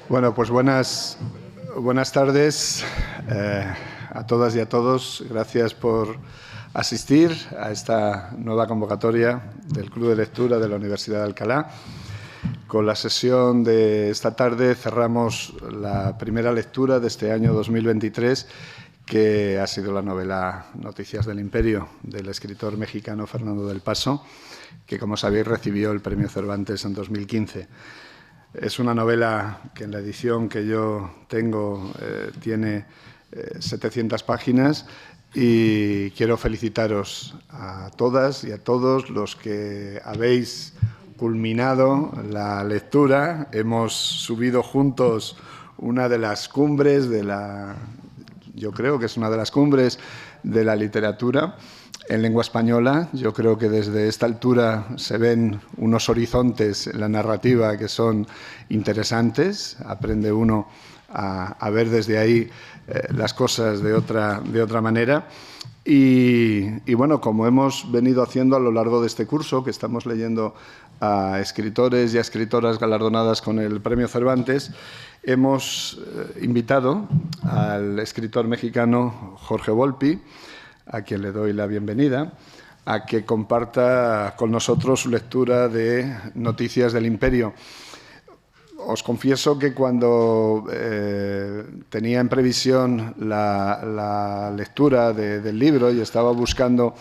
Bueno, pues buenas tardes a todas y a todos. Gracias por asistir a esta nueva convocatoria del Club de Lectura de la Universidad de Alcalá. Con la sesión de esta tarde cerramos la primera lectura de este año 2023, que ha sido la novela Noticias del Imperio, del escritor mexicano Fernando del Paso, que, como sabéis, recibió el Premio Cervantes en 2015. Es una novela que en la edición que yo tengo tiene 700 páginas y quiero felicitaros a todas y a todos los que habéis culminado la lectura. Hemos subido juntos una de las cumbres yo creo que es una de las cumbres de la literatura en lengua española. Yo creo que desde esta altura se ven unos horizontes en la narrativa que son interesantes. Aprende uno a ver desde ahí las cosas de otra manera. Y bueno, como hemos venido haciendo a lo largo de este curso, que estamos leyendo a escritores y a escritoras galardonadas con el Premio Cervantes, hemos invitado al escritor mexicano Jorge Volpi, a quien le doy la bienvenida, a que comparta con nosotros su lectura de Noticias del Imperio. Os confieso que cuando tenía en previsión la lectura del libro y estaba buscando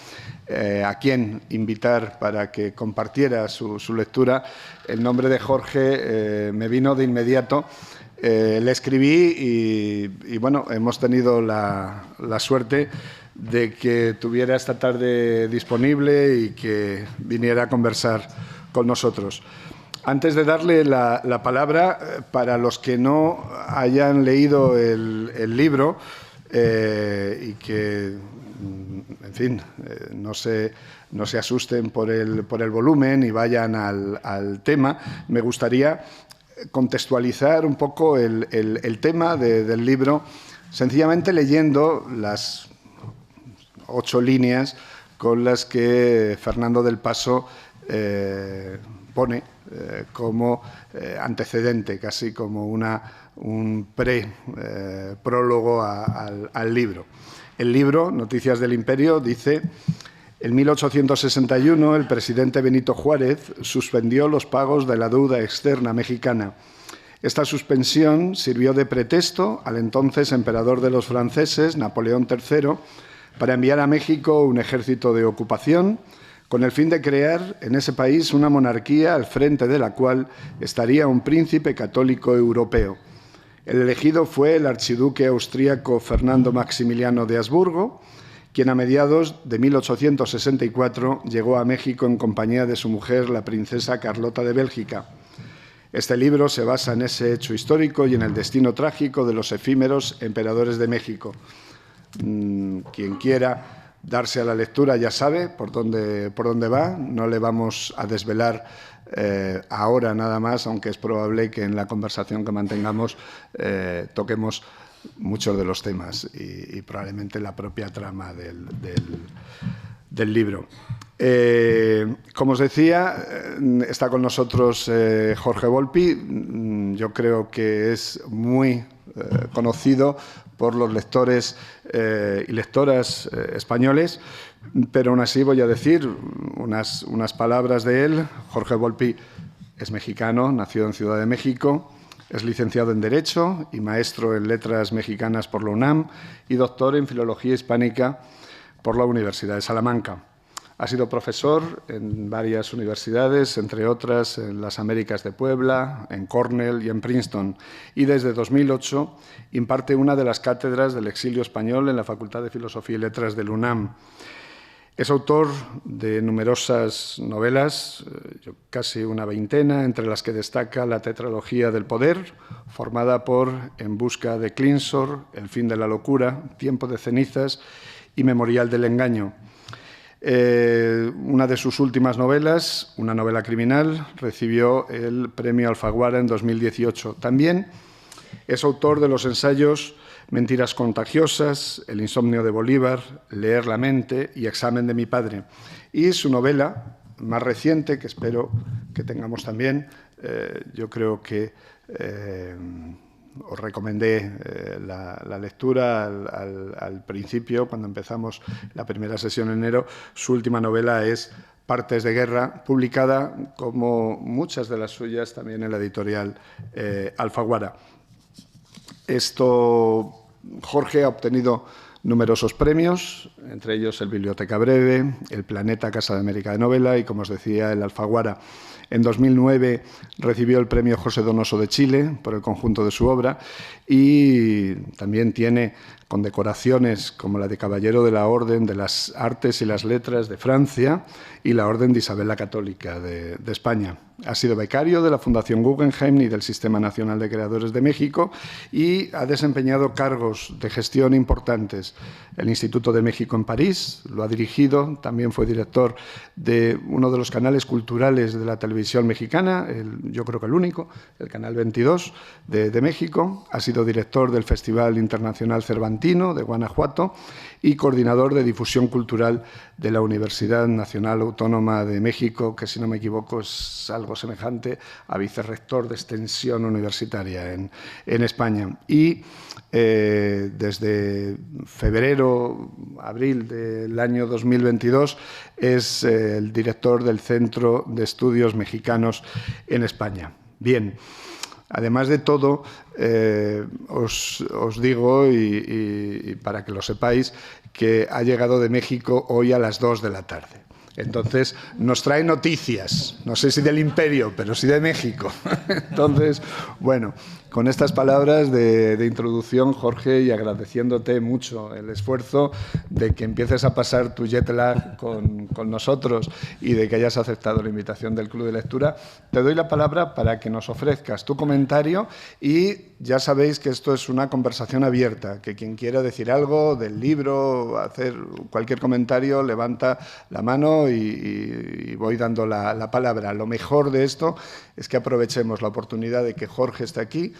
a quién invitar para que compartiera su lectura, el nombre de Jorge me vino de inmediato. Le escribí y bueno, hemos tenido la suerte de que tuviera esta tarde disponible y que viniera a conversar con nosotros. Antes de darle la palabra, para los que no hayan leído el libro y que, en fin, no se asusten por el volumen y vayan al tema, me gustaría contextualizar un poco el tema del libro, sencillamente leyendo las 8 líneas con las que Fernando del Paso pone como antecedente, casi como un prólogo al libro. El libro, Noticias del Imperio, dice: en 1861 el presidente Benito Juárez suspendió los pagos de la deuda externa mexicana. Esta suspensión sirvió de pretexto al entonces emperador de los franceses, Napoleón III, para enviar a México un ejército de ocupación con el fin de crear en ese país una monarquía al frente de la cual estaría un príncipe católico europeo. El elegido fue el archiduque austríaco Fernando Maximiliano de Habsburgo, quien a mediados de 1864 llegó a México en compañía de su mujer, la princesa Carlota de Bélgica. Este libro se basa en ese hecho histórico y en el destino trágico de los efímeros emperadores de México. Quien quiera darse a la lectura ya sabe por dónde va. No le vamos a desvelar ahora nada más, aunque es probable que en la conversación que mantengamos toquemos muchos de los temas y probablemente la propia trama del libro. Como os decía, está con nosotros Jorge Volpi. Yo creo que es muy conocido por los lectores y lectoras españoles, pero aún así voy a decir unas palabras de él. Jorge Volpi es mexicano, nació en Ciudad de México, es licenciado en Derecho y maestro en Letras Mexicanas por la UNAM y doctor en Filología Hispánica por la Universidad de Salamanca. Ha sido profesor en varias universidades, entre otras en las Américas de Puebla, en Cornell y en Princeton, y desde 2008 imparte una de las cátedras del exilio español en la Facultad de Filosofía y Letras del UNAM. Es autor de numerosas novelas, casi una veintena, entre las que destaca la tetralogía del poder, formada por En busca de Clinsor, El fin de la locura, Tiempo de cenizas y Memorial del engaño. Una de sus últimas novelas, una novela criminal, recibió el Premio Alfaguara en 2018. También es autor de los ensayos Mentiras contagiosas, El insomnio de Bolívar, Leer la mente y Examen de mi padre. Y su novela más reciente, que espero que tengamos también, yo creo que os recomendé la lectura al principio, cuando empezamos la primera sesión en enero. Su última novela es Partes de guerra, publicada, como muchas de las suyas, también en la editorial Alfaguara. Jorge ha obtenido numerosos premios, entre ellos el Biblioteca Breve, el Planeta Casa de América de Novela y, como os decía, el Alfaguara. En 2009 recibió el premio José Donoso de Chile por el conjunto de su obra y también tiene condecoraciones como la de Caballero de la Orden de las Artes y las Letras de Francia y la Orden de Isabel la Católica de España. Ha sido becario de la Fundación Guggenheim y del Sistema Nacional de Creadores de México y ha desempeñado cargos de gestión importantes. El Instituto de México en París lo ha dirigido, también fue director de uno de los canales culturales de la televisión mexicana, yo creo que el único, el Canal 22 de México. Ha sido director del Festival Internacional Cervantino de Guanajuato y coordinador de difusión cultural de la Universidad Nacional Autónoma de México, que, si no me equivoco, es algo semejante a vicerrector de extensión universitaria en España. Y desde febrero, abril del año 2022 es el director del Centro de Estudios Mexicanos en España. Bien. Además de todo, os digo, y para que lo sepáis, que ha llegado de México hoy a las 2 de la tarde. Entonces, nos trae noticias, no sé si del Imperio, pero sí de México. Entonces, bueno, con estas palabras de introducción, Jorge, y agradeciéndote mucho el esfuerzo de que empieces a pasar tu jet lag con nosotros y de que hayas aceptado la invitación del Club de Lectura, te doy la palabra para que nos ofrezcas tu comentario y ya sabéis que esto es una conversación abierta, que quien quiera decir algo del libro, hacer cualquier comentario, levanta la mano y voy dando la palabra. Lo mejor de esto es que aprovechemos la oportunidad de que Jorge esté aquí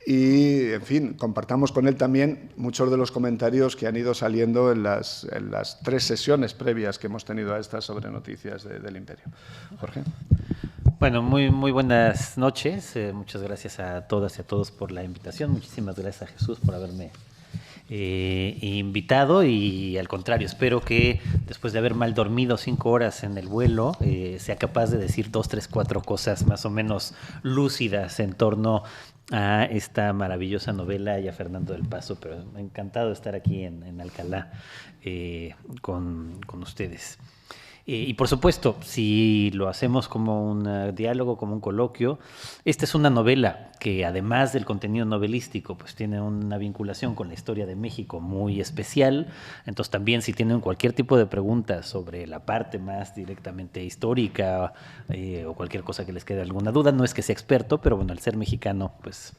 y, en fin, compartamos con él también muchos de los comentarios que han ido saliendo en las 3 sesiones previas que hemos tenido a estas sobre noticias del Imperio. Jorge. Bueno, muy buenas noches. Muchas gracias a todas y a todos por la invitación. Muchísimas gracias a Jesús por haberme invitado y, al contrario, espero que después de haber mal dormido 5 horas en el vuelo sea capaz de decir 2, 3, 4 cosas más o menos lúcidas en torno a esta maravillosa novela y a Fernando del Paso, pero encantado de estar aquí en Alcalá con ustedes. Y por supuesto, si lo hacemos como un diálogo, como un coloquio, esta es una novela que, además del contenido novelístico, pues tiene una vinculación con la historia de México muy especial. Entonces también, si tienen cualquier tipo de preguntas sobre la parte más directamente histórica o cualquier cosa que les quede alguna duda, no es que sea experto, pero bueno, al ser mexicano, pues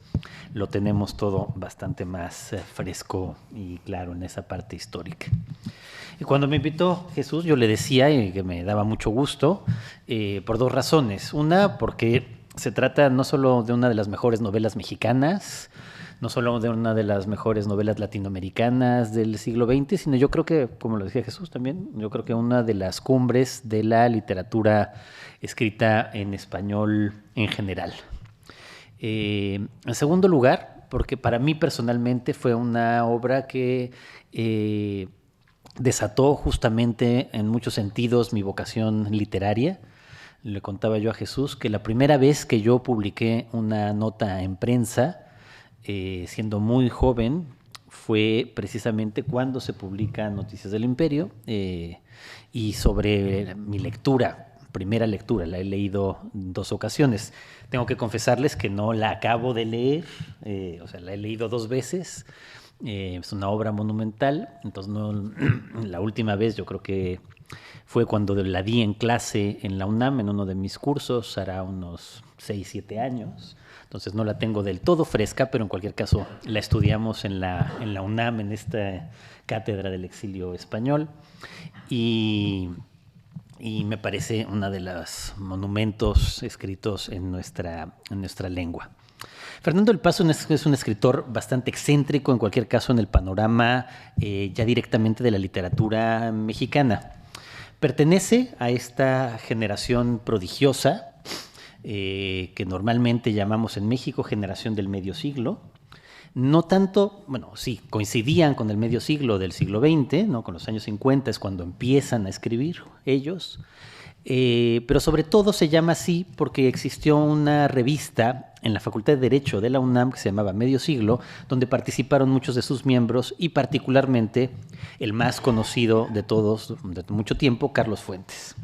lo tenemos todo bastante más fresco y claro en esa parte histórica. Y cuando me invitó Jesús, yo le decía que me daba mucho gusto por 2 razones. Una, porque se trata no solo de una de las mejores novelas mexicanas, no solo de una de las mejores novelas latinoamericanas del siglo XX, sino yo creo que, como lo decía Jesús también, yo creo que una de las cumbres de la literatura escrita en español en general. En segundo lugar, porque para mí personalmente fue una obra que desató justamente en muchos sentidos mi vocación literaria. Le contaba yo a Jesús que la primera vez que yo publiqué una nota en prensa, siendo muy joven, fue precisamente cuando se publica Noticias del Imperio, y sobre mi lectura, primera lectura, la he leído en 2 ocasiones. Tengo que confesarles que no la acabo de leer, o sea, la he leído 2 veces. Es una obra monumental, entonces no, la última vez yo creo que fue cuando la di en clase en la UNAM, en uno de mis cursos, hará unos 6, 7 años. Entonces no la tengo del todo fresca, pero en cualquier caso la estudiamos en la UNAM, en esta cátedra del exilio español. Y me parece una de los monumentos escritos en nuestra lengua. Fernando del Paso es un escritor bastante excéntrico, en cualquier caso, en el panorama ya directamente de la literatura mexicana. Pertenece a esta generación prodigiosa que normalmente llamamos en México generación del medio siglo. No tanto, bueno, sí, coincidían con el medio siglo del siglo XX, ¿no? Con los años 50 es cuando empiezan a escribir ellos. Pero sobre todo se llama así porque existió una revista en la Facultad de Derecho de la UNAM que se llamaba Medio Siglo, donde participaron muchos de sus miembros y particularmente el más conocido de todos de mucho tiempo, Carlos Fuentes.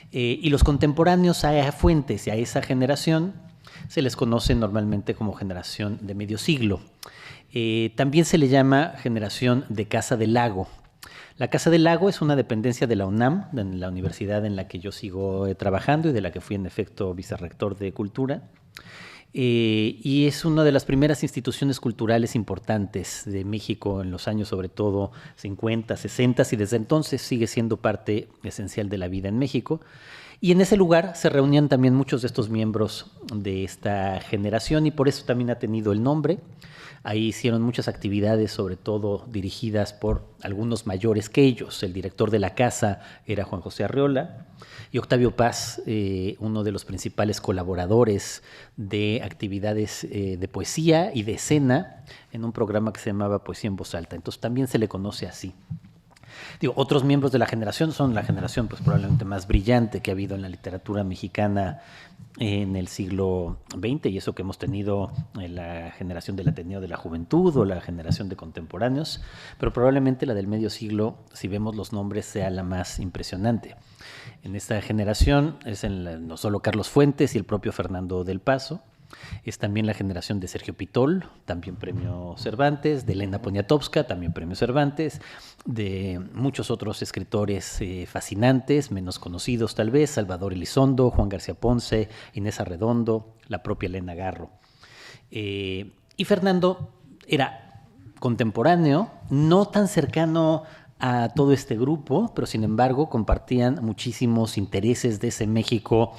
Y los contemporáneos a Fuentes y a esa generación se les conoce normalmente como generación de medio siglo. También se le llama generación de Casa del Lago. La Casa del Lago es una dependencia de la UNAM, de la universidad en la que yo sigo trabajando y de la que fui en efecto vicerrector de Cultura. Y es una de las primeras instituciones culturales importantes de México en los años sobre todo 50, 60 y desde entonces sigue siendo parte esencial de la vida en México. Y en ese lugar se reunían también muchos de estos miembros de esta generación y por eso también ha tenido el nombre. Ahí hicieron muchas actividades, sobre todo dirigidas por algunos mayores que ellos. El director de la casa era Juan José Arreola y Octavio Paz, uno de los principales colaboradores de actividades de poesía y de escena en un programa que se llamaba Poesía en Voz Alta. Entonces también se le conoce así. Digo, otros miembros de la generación son la generación pues, probablemente más brillante que ha habido en la literatura mexicana en el siglo XX, y eso que hemos tenido la generación del Ateneo de la Juventud o la generación de contemporáneos, pero probablemente la del medio siglo, si vemos los nombres, sea la más impresionante. En esta generación es no solo Carlos Fuentes y el propio Fernando del Paso, es también la generación de Sergio Pitol, también premio Cervantes, de Elena Poniatowska, también premio Cervantes, de muchos otros escritores fascinantes, menos conocidos tal vez, Salvador Elizondo, Juan García Ponce, Inés Arredondo, la propia Elena Garro. Y Fernando era contemporáneo, no tan cercano a todo este grupo, pero sin embargo compartían muchísimos intereses de ese México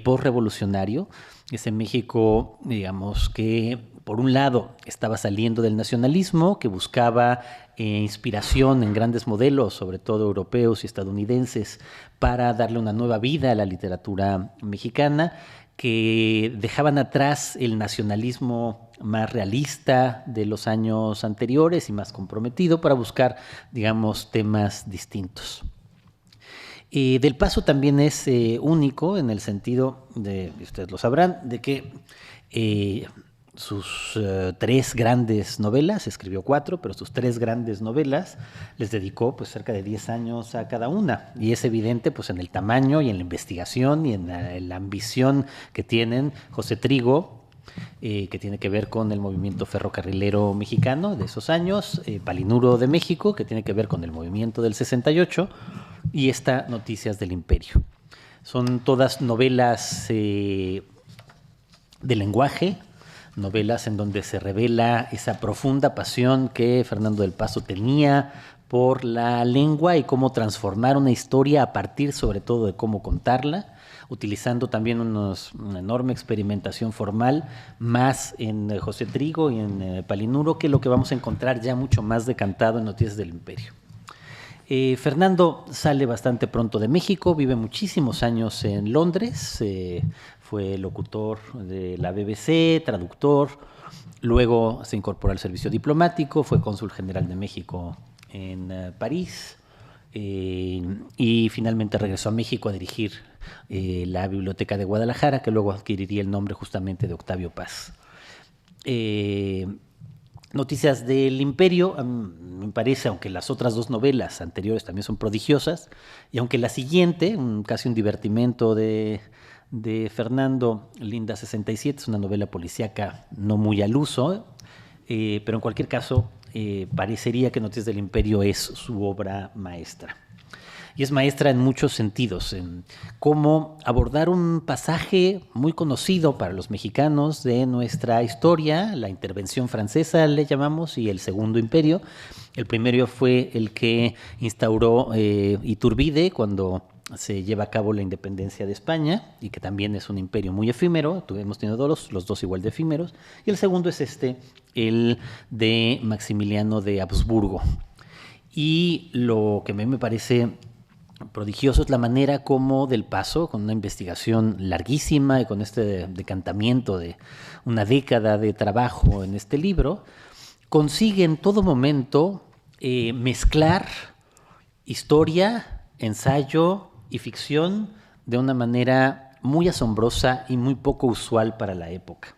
postrevolucionario, ese México, digamos, que por un lado estaba saliendo del nacionalismo, que buscaba inspiración en grandes modelos, sobre todo europeos y estadounidenses, para darle una nueva vida a la literatura mexicana, que dejaban atrás el nacionalismo más realista de los años anteriores y más comprometido para buscar, digamos, temas distintos. Del Paso también es único en el sentido, ustedes lo sabrán, de que sus 3 grandes novelas, escribió 4, pero sus 3 grandes novelas les dedicó pues, cerca de 10 años a cada una. Y es evidente pues, en el tamaño y en la investigación y en la ambición que tienen José Trigo, que tiene que ver con el movimiento ferrocarrilero mexicano de esos años, Palinuro de México, que tiene que ver con el movimiento del 68, y esta Noticias del Imperio. Son todas novelas de lenguaje, novelas en donde se revela esa profunda pasión que Fernando del Paso tenía por la lengua y cómo transformar una historia a partir sobre todo de cómo contarla, utilizando también una enorme experimentación formal, más en José Trigo y en Palinuro, que lo que vamos a encontrar ya mucho más decantado en Noticias del Imperio. Fernando sale bastante pronto de México, vive muchísimos años en Londres, fue locutor de la BBC, traductor, luego se incorporó al servicio diplomático, fue cónsul general de México en París y finalmente regresó a México a dirigir la Biblioteca de Guadalajara, que luego adquiriría el nombre justamente de Octavio Paz. Noticias del Imperio, me parece, aunque las otras 2 novelas anteriores también son prodigiosas, y aunque la siguiente, casi un divertimento de Fernando, Linda 67, es una novela policíaca no muy al uso, pero en cualquier caso parecería que Noticias del Imperio es su obra maestra. Y es maestra en muchos sentidos, en cómo abordar un pasaje muy conocido para los mexicanos de nuestra historia, la intervención francesa le llamamos, y el Segundo Imperio. El primero fue el que instauró Iturbide cuando se lleva a cabo la independencia de España, y que también es un imperio muy efímero, hemos tenido los 2 igual de efímeros, y el segundo es el de Maximiliano de Habsburgo. Y lo que a mí me parece prodigioso es la manera como Del Paso, con una investigación larguísima y con este decantamiento de una década de trabajo en este libro, consigue en todo momento mezclar historia, ensayo y ficción de una manera muy asombrosa y muy poco usual para la época.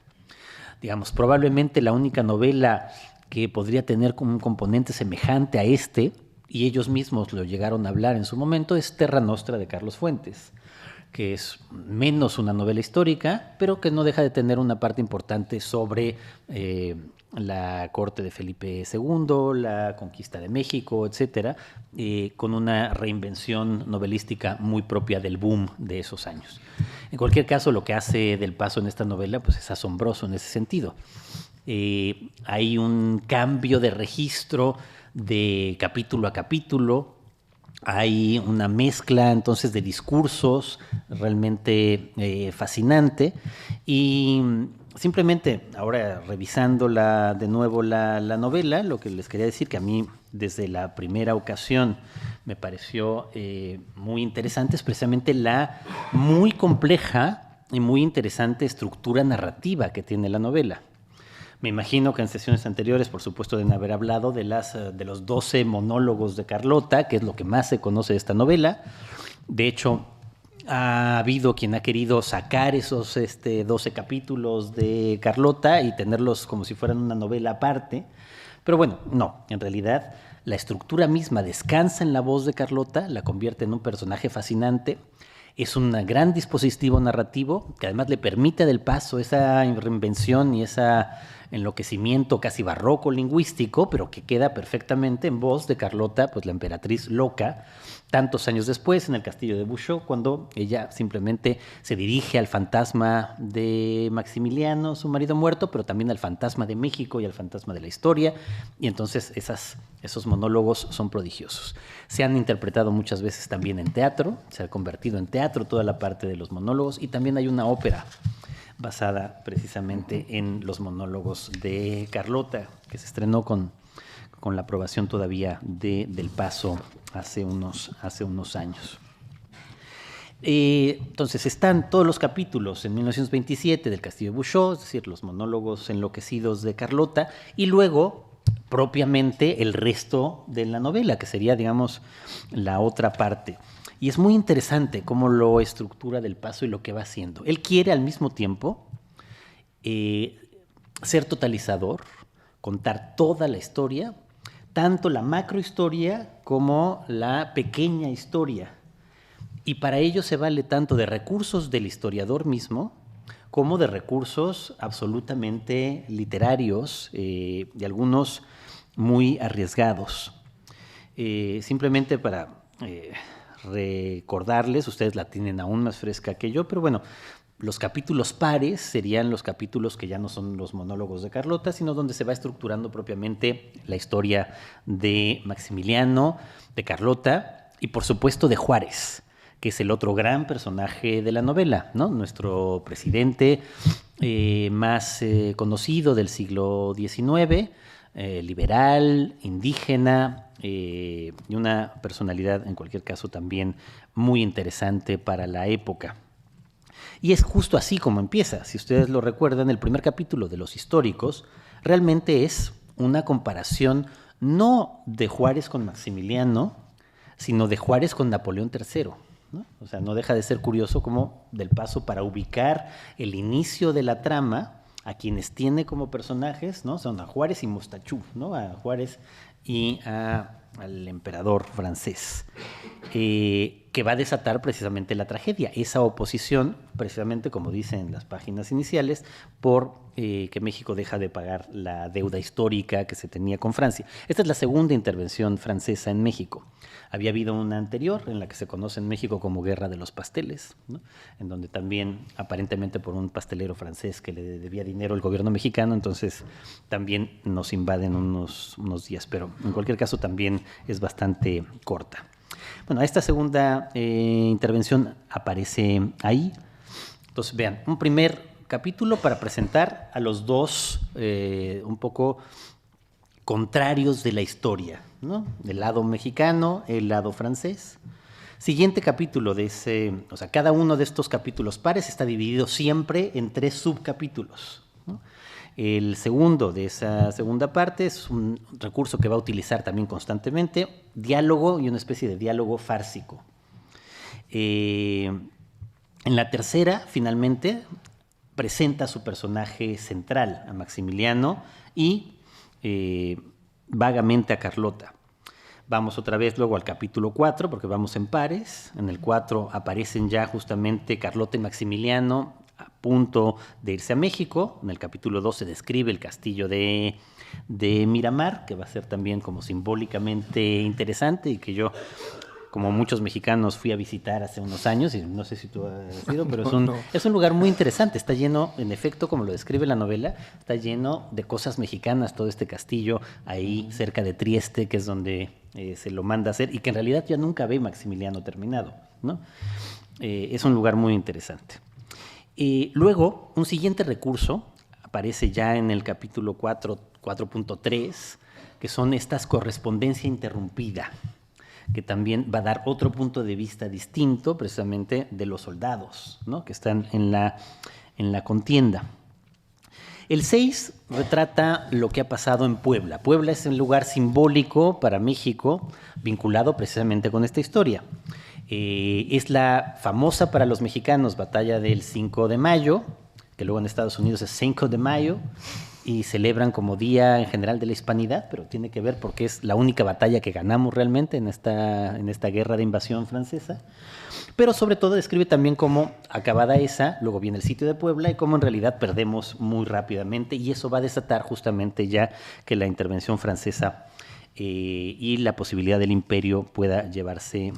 Digamos, probablemente la única novela que podría tener como un componente semejante a este, y ellos mismos lo llegaron a hablar en su momento, es Terra Nostra de Carlos Fuentes, que es menos una novela histórica, pero que no deja de tener una parte importante sobre la corte de Felipe II, la conquista de México, etcétera, con una reinvención novelística muy propia del boom de esos años. En cualquier caso, lo que hace Del Paso en esta novela pues, es asombroso en ese sentido. Hay un cambio de registro de capítulo a capítulo, hay una mezcla entonces de discursos realmente fascinante y simplemente ahora revisándola de nuevo la novela, lo que les quería decir que a mí desde la primera ocasión me pareció muy interesante es precisamente la muy compleja y muy interesante estructura narrativa que tiene la novela. Me imagino que en sesiones anteriores, por supuesto, deben haber hablado de los 12 monólogos de Carlota, que es lo que más se conoce de esta novela. De hecho, ha habido quien ha querido sacar esos 12 capítulos de Carlota y tenerlos como si fueran una novela aparte. Pero bueno, no, en realidad la estructura misma descansa en la voz de Carlota, la convierte en un personaje fascinante. Es un gran dispositivo narrativo que además le permite a Del Paso esa reinvención y ese enloquecimiento casi barroco lingüístico, pero que queda perfectamente en voz de Carlota, pues la emperatriz loca, tantos años después en el castillo de Bouchot, cuando ella simplemente se dirige al fantasma de Maximiliano, su marido muerto, pero también al fantasma de México y al fantasma de la historia, y entonces esos monólogos son prodigiosos. Se han interpretado muchas veces también en teatro, se ha convertido en teatro toda la parte de los monólogos, y también hay una ópera basada precisamente en los monólogos de Carlota, que se estrenó con la aprobación todavía Del Paso hace unos años. Entonces están todos los capítulos en 1927 del Castillo de Bouchot, es decir, los monólogos enloquecidos de Carlota, y luego propiamente el resto de la novela, que sería, digamos, la otra parte. Y es muy interesante cómo lo estructura Del Paso y lo que va haciendo. Él quiere al mismo tiempo ser totalizador, contar toda la historia, tanto la macrohistoria como la pequeña historia. Y para ello se vale tanto de recursos del historiador mismo como de recursos absolutamente literarios, y algunos muy arriesgados. Simplemente para recordarles, ustedes la tienen aún más fresca que yo, pero bueno, los capítulos pares serían los capítulos que ya no son los monólogos de Carlota, sino donde se va estructurando propiamente la historia de Maximiliano, de Carlota y por supuesto de Juárez, que es el otro gran personaje de la novela, ¿no? Nuestro presidente más conocido del siglo XIX, liberal, indígena, y una personalidad en cualquier caso también muy interesante para la época. Y es justo así como empieza. Si ustedes lo recuerdan, el primer capítulo de Los Históricos realmente es una comparación no de Juárez con Maximiliano, sino de Juárez con Napoleón III, ¿no? O sea, no deja de ser curioso cómo Del Paso, para ubicar el inicio de la trama, a quienes tiene como personajes, ¿no? Son a Juárez y Mostachú, ¿no? A Juárez y al emperador francés, que va a desatar precisamente la tragedia, esa oposición, precisamente como dicen las páginas iniciales, por que México deja de pagar la deuda histórica que se tenía con Francia. Esta es la segunda intervención francesa en México. Había habido una anterior en la que se conoce en México como Guerra de los Pasteles, ¿no? En donde también, aparentemente por un pastelero francés que le debía dinero al gobierno mexicano, entonces también nos invaden unos días, pero en cualquier caso también es bastante corta. Bueno, esta segunda intervención aparece ahí. Entonces, vean, un primer capítulo para presentar a los dos un poco contrarios de la historia, ¿no? El lado mexicano, el lado francés. Siguiente capítulo de ese, o sea, cada uno de estos capítulos pares está dividido siempre en 3 subcapítulos, ¿no? El segundo de esa segunda parte es un recurso que va a utilizar también constantemente, diálogo y una especie de diálogo fársico. En la tercera, finalmente, presenta a su personaje central, a Maximiliano, y vagamente a Carlota. Vamos otra vez luego al capítulo 4, porque vamos en pares. En el 4 aparecen ya justamente Carlota y Maximiliano a punto de irse a México. En el capítulo 2 se describe el castillo de Miramar, que va a ser también como simbólicamente interesante y que yo, como muchos mexicanos, fui a visitar hace unos años, y no sé si tú has ido, pero es un lugar muy interesante. Está lleno, en efecto, como lo describe la novela, está lleno de cosas mexicanas, todo este castillo ahí cerca de Trieste, que es donde se lo manda a hacer, y que en realidad ya nunca ve Maximiliano terminado, ¿no? Es un lugar muy interesante. Luego, un siguiente recurso aparece ya en el capítulo 4.3, que son estas correspondencia interrumpida, que también va a dar otro punto de vista distinto precisamente de los soldados, ¿no? Que están en la contienda. El 6 retrata lo que ha pasado en Puebla. Puebla es un lugar simbólico para México, vinculado precisamente con esta historia. Es la famosa para los mexicanos batalla del 5 de mayo, que luego en Estados Unidos es 5 de mayo, y celebran como Día en general de la Hispanidad, pero tiene que ver porque es la única batalla que ganamos realmente en esta guerra de invasión francesa. Pero sobre todo describe también cómo, acabada esa, luego viene el sitio de Puebla y cómo en realidad perdemos muy rápidamente, y eso va a desatar justamente ya que la intervención francesa y la posibilidad del imperio pueda llevarse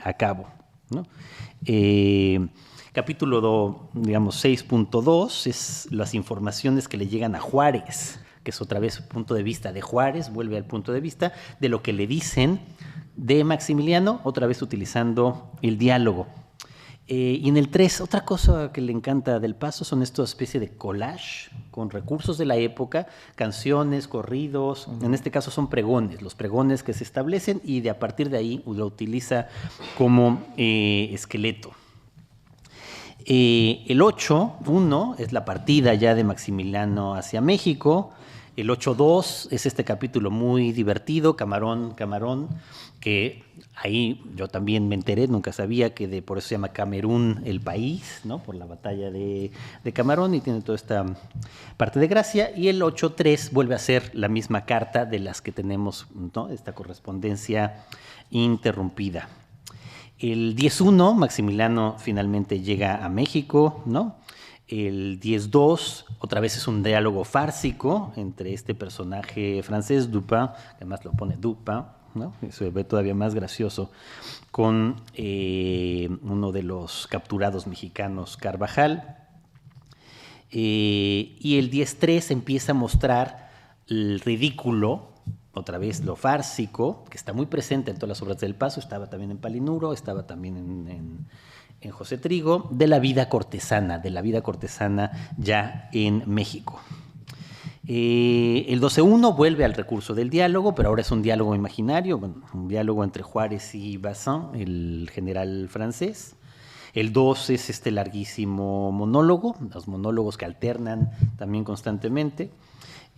a cabo, ¿no? Capítulo, digamos, 6.2 es las informaciones que le llegan a Juárez, que es otra vez punto de vista de Juárez, vuelve al punto de vista de lo que le dicen de Maximiliano, otra vez utilizando el diálogo. Y en el 3, otra cosa que le encanta del Paso son estas especie de collage con recursos de la época, canciones, corridos, en este caso son pregones, los pregones que se establecen, y a partir de ahí lo utiliza como esqueleto. El 8.1 es la partida ya de Maximiliano hacia México. El 8.2 es este capítulo muy divertido, Camarón, que ahí yo también me enteré, nunca sabía que por eso se llama Camerún el país, ¿no? Por la batalla de Camarón, y tiene toda esta parte de gracia. Y el 8.3 vuelve a ser la misma carta de las que tenemos, ¿no? Esta correspondencia interrumpida. El 10.1, Maximiliano finalmente llega a México, ¿no? El 10.2, otra vez es un diálogo fársico entre este personaje francés, Dupin, que además lo pone Dupin, ¿no? Se ve todavía más gracioso, con uno de los capturados mexicanos, Carvajal. Y el 10.3 empieza a mostrar el ridículo, otra vez lo fársico, que está muy presente en todas las obras del Paso, estaba también en Palinuro, estaba también en José Trigo, de la vida cortesana ya en México. El 12.1 vuelve al recurso del diálogo, pero ahora es un diálogo imaginario, bueno, un diálogo entre Juárez y Bazin, el general francés. El 2 es este larguísimo monólogo, los monólogos que alternan también constantemente.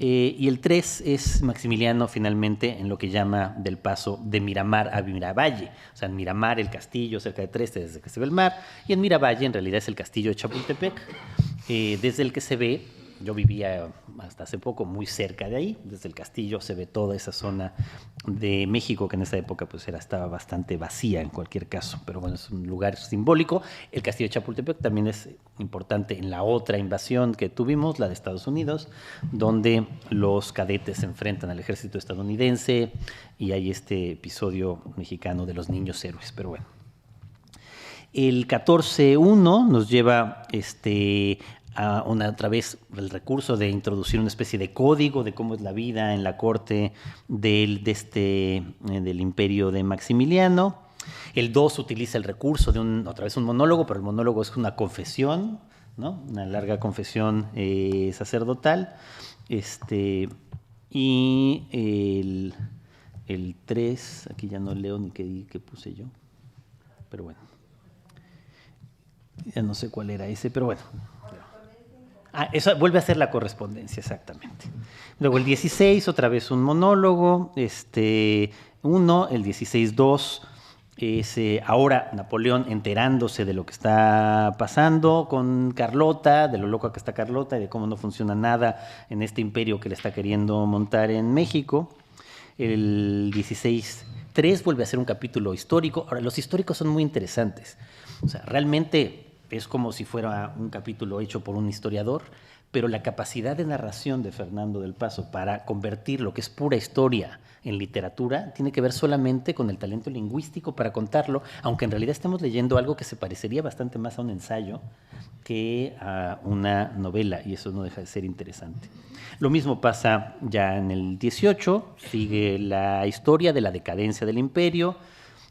Y el 3 es Maximiliano finalmente en lo que llama del paso de Miramar a Miravalle. O sea, en Miramar el castillo cerca de Trieste desde que se ve el mar, y en Miravalle en realidad es el castillo de Chapultepec, desde el que se ve. Yo vivía hasta hace poco muy cerca de ahí, desde el castillo se ve toda esa zona de México que en esa época pues estaba bastante vacía en cualquier caso, pero bueno, es un lugar simbólico. El castillo de Chapultepec también es importante en la otra invasión que tuvimos, la de Estados Unidos, donde los cadetes se enfrentan al ejército estadounidense y hay este episodio mexicano de los niños héroes, pero bueno. El 14.1 nos lleva otra vez el recurso de introducir una especie de código de cómo es la vida en la corte del imperio de Maximiliano. El 2 utiliza el recurso de otra vez un monólogo, pero el monólogo es una confesión, ¿no? Una larga confesión sacerdotal. Y el 3, aquí ya no leo ni qué puse yo. pero bueno. Ya no sé cuál era ese, pero bueno. Eso vuelve a ser la correspondencia, exactamente. Luego el 16, otra vez un monólogo. El 16-2 es ahora Napoleón enterándose de lo que está pasando con Carlota, de lo loca que está Carlota y de cómo no funciona nada en este imperio que le está queriendo montar en México. El 16-3 vuelve a ser un capítulo histórico. Ahora, los históricos son muy interesantes. O sea, realmente es como si fuera un capítulo hecho por un historiador, pero la capacidad de narración de Fernando del Paso para convertir lo que es pura historia en literatura tiene que ver solamente con el talento lingüístico para contarlo, aunque en realidad estamos leyendo algo que se parecería bastante más a un ensayo que a una novela, y eso no deja de ser interesante. Lo mismo pasa ya en el 18, sigue la historia de la decadencia del imperio.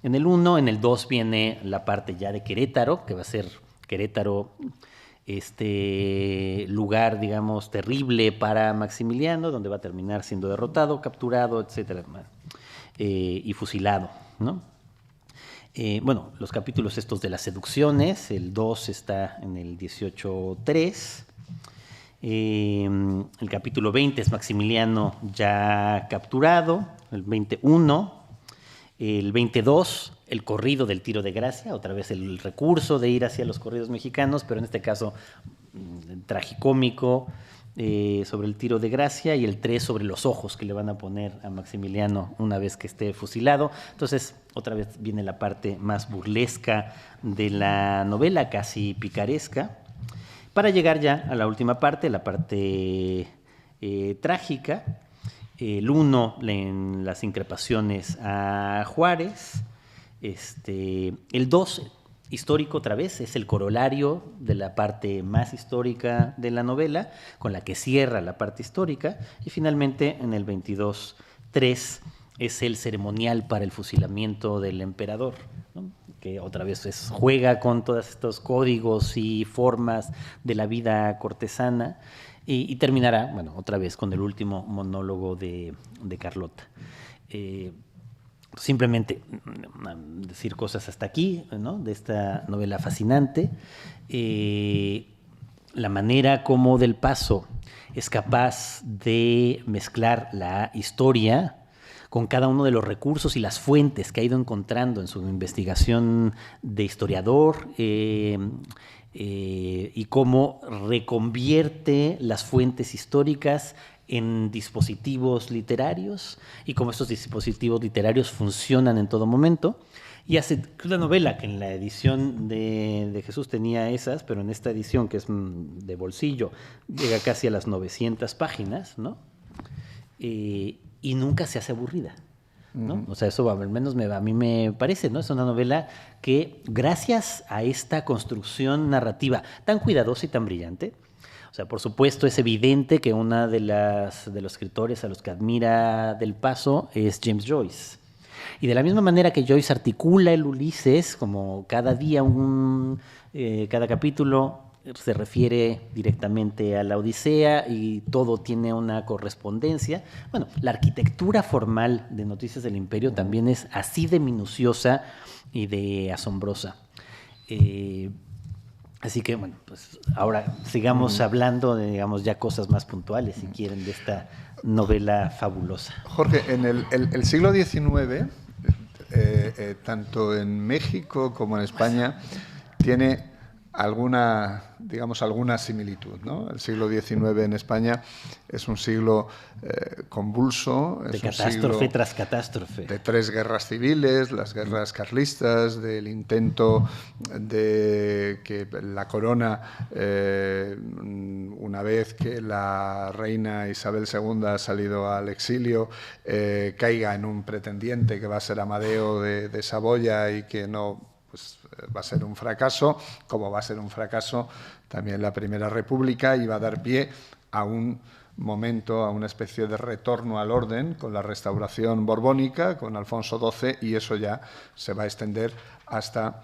En el 1, en el 2 viene la parte ya de Querétaro, que va a ser Querétaro, lugar, digamos, terrible para Maximiliano, donde va a terminar siendo derrotado, capturado, etcétera, y fusilado, ¿no? Bueno, los capítulos estos de las seducciones, el 2 está en el 18-3. El capítulo 20 es Maximiliano ya capturado, el 21. El 22, el corrido del tiro de gracia, otra vez el recurso de ir hacia los corridos mexicanos, pero en este caso tragicómico, sobre el tiro de gracia, y el 3 sobre los ojos que le van a poner a Maximiliano una vez que esté fusilado. Entonces, otra vez viene la parte más burlesca de la novela, casi picaresca, para llegar ya a la última parte, la parte trágica. El 1 en las increpaciones a Juárez. El 2, histórico otra vez, es el corolario de la parte más histórica de la novela, con la que cierra la parte histórica. Y finalmente, en el 22-3, es el ceremonial para el fusilamiento del emperador, ¿no? Que otra vez juega con todos estos códigos y formas de la vida cortesana. Y terminará, bueno, otra vez con el último monólogo de Carlota. Simplemente decir cosas hasta aquí, ¿no? De esta novela fascinante. La manera como Del Paso es capaz de mezclar la historia con cada uno de los recursos y las fuentes que ha ido encontrando en su investigación de historiador, y cómo reconvierte las fuentes históricas en dispositivos literarios y cómo estos dispositivos literarios funcionan en todo momento. Y hace una novela que en la edición de Jesús tenía esas, pero en esta edición, que es de bolsillo, llega casi a las 900 páginas, ¿no? Y nunca se hace aburrida, ¿no? O sea, eso al menos a mí me parece, ¿no? Es una novela que, gracias a esta construcción narrativa tan cuidadosa y tan brillante, o sea, por supuesto es evidente que una de los escritores a los que admira Del Paso es James Joyce. Y de la misma manera que Joyce articula el Ulises, como cada día, cada capítulo se refiere directamente a la Odisea y todo tiene una correspondencia. Bueno, la arquitectura formal de Noticias del Imperio también es así de minuciosa y de asombrosa. Así que, bueno, pues ahora sigamos hablando de, digamos, ya cosas más puntuales, si quieren, de esta novela fabulosa. Jorge, en el siglo XIX, tanto en México como en España, tiene alguna similitud, ¿no? El siglo XIX en España es un siglo convulso. De catástrofe tras catástrofe. De 3 guerras civiles, las guerras carlistas, del intento de que la corona, una vez que la reina Isabel II ha salido al exilio, caiga en un pretendiente que va a ser Amadeo de Saboya y que no... pues va a ser un fracaso, como va a ser un fracaso también la Primera República, y va a dar pie a un momento, a una especie de retorno al orden con la restauración borbónica, con Alfonso XII, y eso ya se va a extender hasta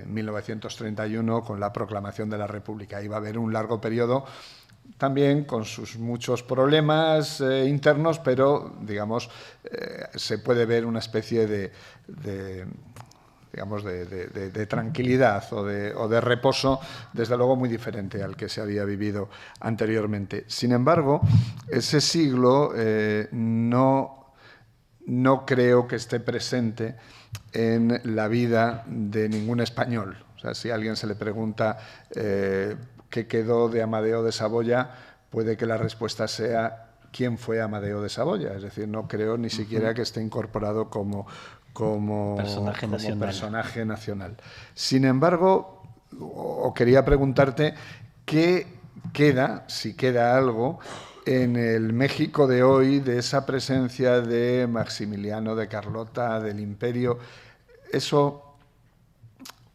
1931 con la proclamación de la República. Y va a haber un largo periodo también con sus muchos problemas internos, pero, digamos, se puede ver una especie de digamos, de tranquilidad o de reposo, desde luego muy diferente al que se había vivido anteriormente. Sin embargo, ese siglo no creo que esté presente en la vida de ningún español. O sea, si a alguien se le pregunta qué quedó de Amadeo de Saboya, puede que la respuesta sea quién fue Amadeo de Saboya. Es decir, no creo ni siquiera que esté incorporado como personaje nacional. Sin embargo, quería preguntarte qué queda, si queda algo, en el México de hoy, de esa presencia de Maximiliano, de Carlota, del Imperio. ¿Eso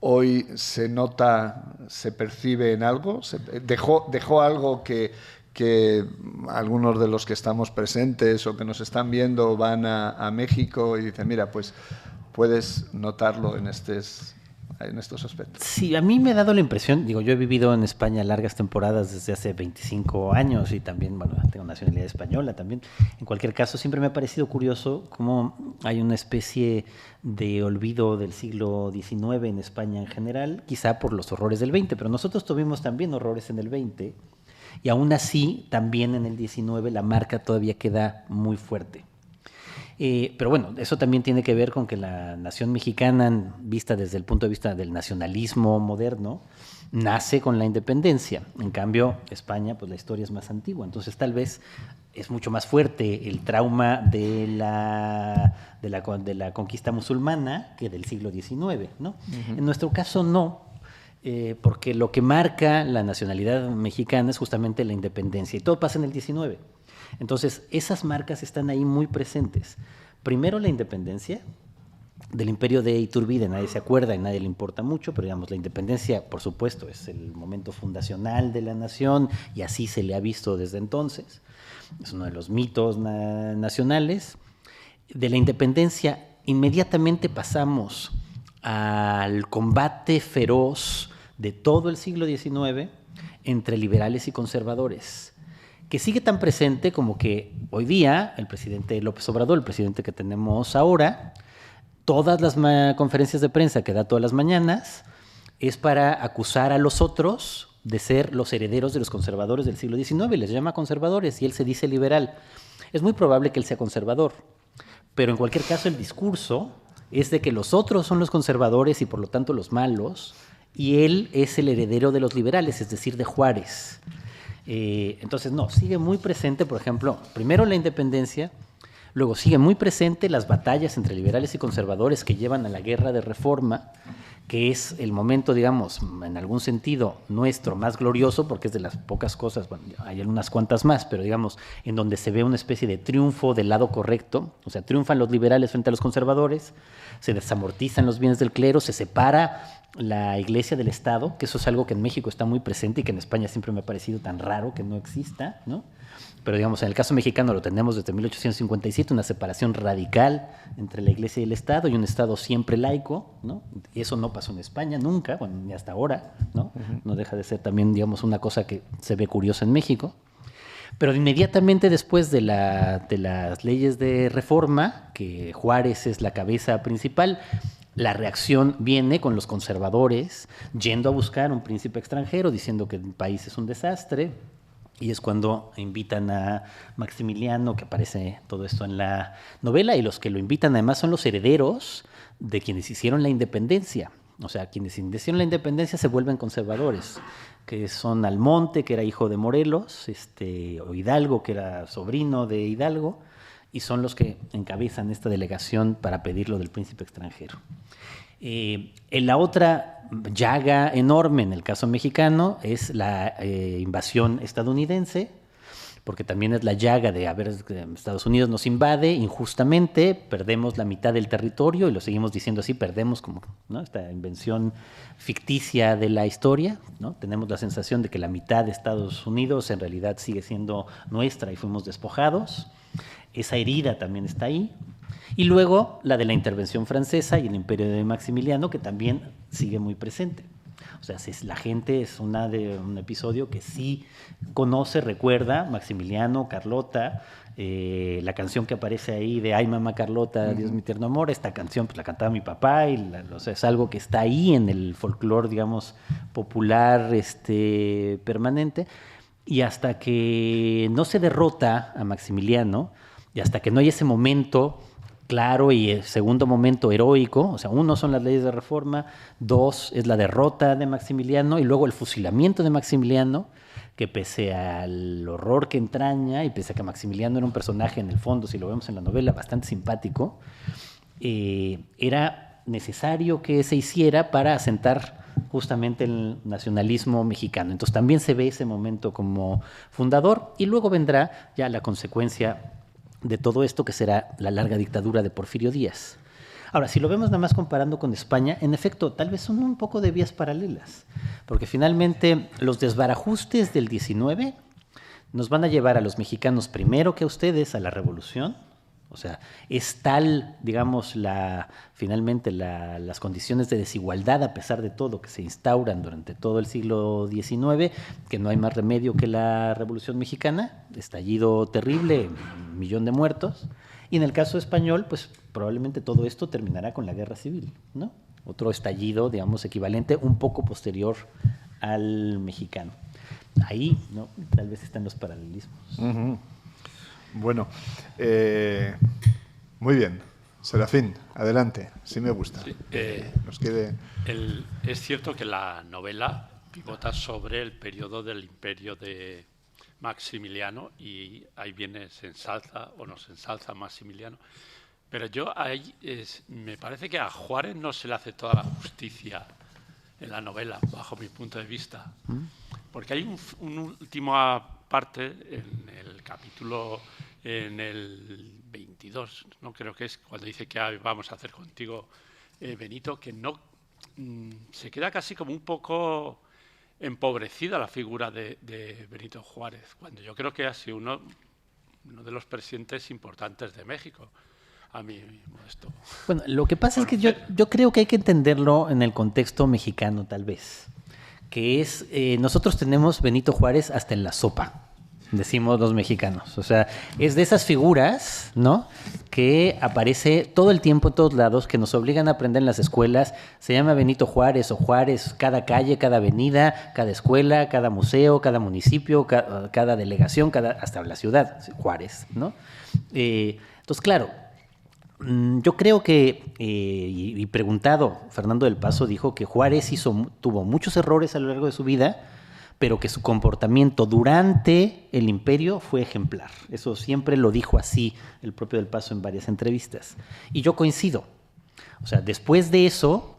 hoy se nota, se percibe en algo? ¿Dejó algo que algunos de los que estamos presentes o que nos están viendo van a México y dicen, mira, pues puedes notarlo en estos aspectos? Sí, a mí me ha dado la impresión, digo, yo he vivido en España largas temporadas desde hace 25 años y también, bueno, tengo nacionalidad española también. En cualquier caso, siempre me ha parecido curioso cómo hay una especie de olvido del siglo XIX en España en general, quizá por los horrores del XX, pero nosotros tuvimos también horrores en el XX y aún así, también en el XIX la marca todavía queda muy fuerte. Pero bueno, eso también tiene que ver con que la nación mexicana, vista desde el punto de vista del nacionalismo moderno, nace con la independencia. En cambio, España, pues la historia es más antigua. Entonces, tal vez es mucho más fuerte el trauma de la conquista musulmana que del siglo XIX, ¿no? Uh-huh. En nuestro caso, no. Porque lo que marca la nacionalidad mexicana es justamente la independencia. Y todo pasa en el XIX. Entonces, esas marcas están ahí muy presentes. Primero, la independencia del imperio de Iturbide. Nadie se acuerda y nadie le importa mucho, pero digamos, la independencia, por supuesto, es el momento fundacional de la nación y así se le ha visto desde entonces. Es uno de los mitos nacionales. De la independencia, inmediatamente pasamos al combate feroz de todo el siglo XIX entre liberales y conservadores, que sigue tan presente como que hoy día el presidente López Obrador, el presidente que tenemos ahora, todas las conferencias de prensa que da todas las mañanas es para acusar a los otros de ser los herederos de los conservadores del siglo XIX, les llama conservadores y él se dice liberal. Es muy probable que él sea conservador, pero en cualquier caso el discurso es de que los otros son los conservadores y por lo tanto los malos, y él es el heredero de los liberales, es decir, de Juárez. Entonces, no, sigue muy presente, por ejemplo, primero la independencia, luego sigue muy presente las batallas entre liberales y conservadores que llevan a la guerra de reforma, que es el momento, digamos, en algún sentido nuestro más glorioso, porque es de las pocas cosas, bueno, hay unas cuantas más, pero digamos, en donde se ve una especie de triunfo del lado correcto, o sea, triunfan los liberales frente a los conservadores, se desamortizan los bienes del clero, se separa la Iglesia del Estado, que eso es algo que en México está muy presente y que en España siempre me ha parecido tan raro que no exista, ¿no? Pero digamos, en el caso mexicano lo tenemos desde 1857, una separación radical entre la Iglesia y el Estado y un Estado siempre laico, ¿no? Y eso no pasó en España nunca, bueno, ni hasta ahora, ¿no? Uh-huh. No deja de ser también, digamos, una cosa que se ve curiosa en México. Pero inmediatamente después de las leyes de reforma, que Juárez es la cabeza principal, la reacción viene con los conservadores yendo a buscar un príncipe extranjero, diciendo que el país es un desastre, y es cuando invitan a Maximiliano, que aparece todo esto en la novela, y los que lo invitan además son los herederos de quienes hicieron la independencia. O sea, quienes hicieron la independencia se vuelven conservadores, que son Almonte, que era hijo de Morelos, o Hidalgo, que era sobrino de Hidalgo, y son los que encabezan esta delegación para pedir lo del príncipe extranjero. En la otra llaga enorme en el caso mexicano es la invasión estadounidense, porque también es la llaga de Estados Unidos nos invade injustamente, perdemos la mitad del territorio y lo seguimos diciendo así, perdemos como, ¿no?, esta invención ficticia de la historia, ¿no? Tenemos la sensación de que la mitad de Estados Unidos en realidad sigue siendo nuestra y fuimos despojados. Esa herida también está ahí. Y luego la de la intervención francesa y el imperio de Maximiliano, que también sigue muy presente. O O sea, la gente es un episodio que sí conoce, recuerda Maximiliano, Carlota, la canción que aparece ahí de Ay, mamá Carlota, Dios mi tierno amor. Esta canción pues la cantaba mi papá y o sea, es algo que está ahí en el folclore, digamos, popular, permanente. Y hasta que no se derrota a Maximiliano y hasta que no hay ese momento claro y el segundo momento heroico, o sea, uno son las leyes de reforma, dos es la derrota de Maximiliano y luego el fusilamiento de Maximiliano, que pese al horror que entraña y pese a que Maximiliano era un personaje en el fondo, si lo vemos en la novela, bastante simpático, era necesario que se hiciera para asentar justamente el nacionalismo mexicano. Entonces también se ve ese momento como fundador y luego vendrá ya la consecuencia de todo esto, que será la larga dictadura de Porfirio Díaz. Ahora, si lo vemos nada más comparando con España, en efecto, tal vez son un poco de vías paralelas, porque finalmente los desbarajustes del 19 nos van a llevar a los mexicanos primero que a ustedes a la revolución. O sea, es tal, digamos, finalmente las condiciones de desigualdad, a pesar de todo, que se instauran durante todo el siglo XIX, que no hay más remedio que la Revolución Mexicana, estallido terrible, 1 millón de muertos. Y en el caso español, pues probablemente todo esto terminará con la Guerra Civil, ¿no? Otro estallido, digamos, equivalente, un poco posterior al mexicano. Ahí, ¿no? Tal vez están los paralelismos. Uh-huh. Bueno, muy bien. Serafín, adelante. Sí me gusta. Sí, nos quede... es cierto que la novela pivota sobre el periodo del imperio de Maximiliano y ahí viene, se ensalza o no se ensalza Maximiliano. Pero yo ahí me parece que a Juárez no se le hace toda la justicia en la novela, bajo mi punto de vista. Porque hay una última parte en el capítulo, en el 22, ¿no? Creo que es cuando dice que vamos a hacer contigo, Benito, que no se queda casi como un poco empobrecida la figura de Benito Juárez, cuando yo creo que ha sido uno de los presidentes importantes de México. A mí modesto. Bueno, lo que pasa es que yo creo que hay que entenderlo en el contexto mexicano, tal vez. Que es, nosotros tenemos Benito Juárez hasta en la sopa, decimos los mexicanos. O sea, es de esas figuras, ¿no?, que aparece todo el tiempo en todos lados, que nos obligan a aprender en las escuelas. Se llama Benito Juárez o Juárez, cada calle, cada avenida, cada escuela, cada museo, cada municipio, cada delegación, hasta la ciudad, Juárez, ¿no? Entonces, claro, yo creo que, y preguntado, Fernando del Paso dijo que Juárez tuvo muchos errores a lo largo de su vida, pero que su comportamiento durante el imperio fue ejemplar. Eso siempre lo dijo así el propio del Paso en varias entrevistas. Y yo coincido. O sea, después de eso,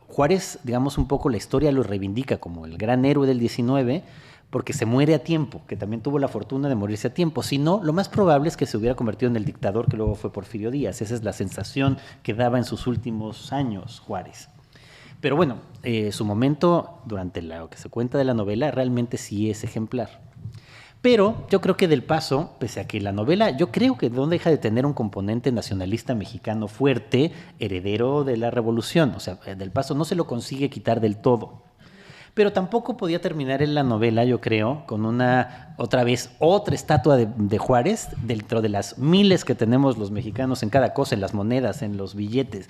Juárez, digamos, un poco la historia lo reivindica como el gran héroe del 19, porque se muere a tiempo, que también tuvo la fortuna de morirse a tiempo. Si no, lo más probable es que se hubiera convertido en el dictador que luego fue Porfirio Díaz. Esa es la sensación que daba en sus últimos años Juárez. Pero bueno, su momento, durante lo que se cuenta de la novela, realmente sí es ejemplar. Pero yo creo que Del Paso, pese a que la novela, yo creo que no deja de tener un componente nacionalista mexicano fuerte, heredero de la revolución. O sea, Del Paso no se lo consigue quitar del todo. Pero tampoco podía terminar en la novela, yo creo, con otra estatua de Juárez, dentro de las miles que tenemos los mexicanos en cada cosa, en las monedas, en los billetes.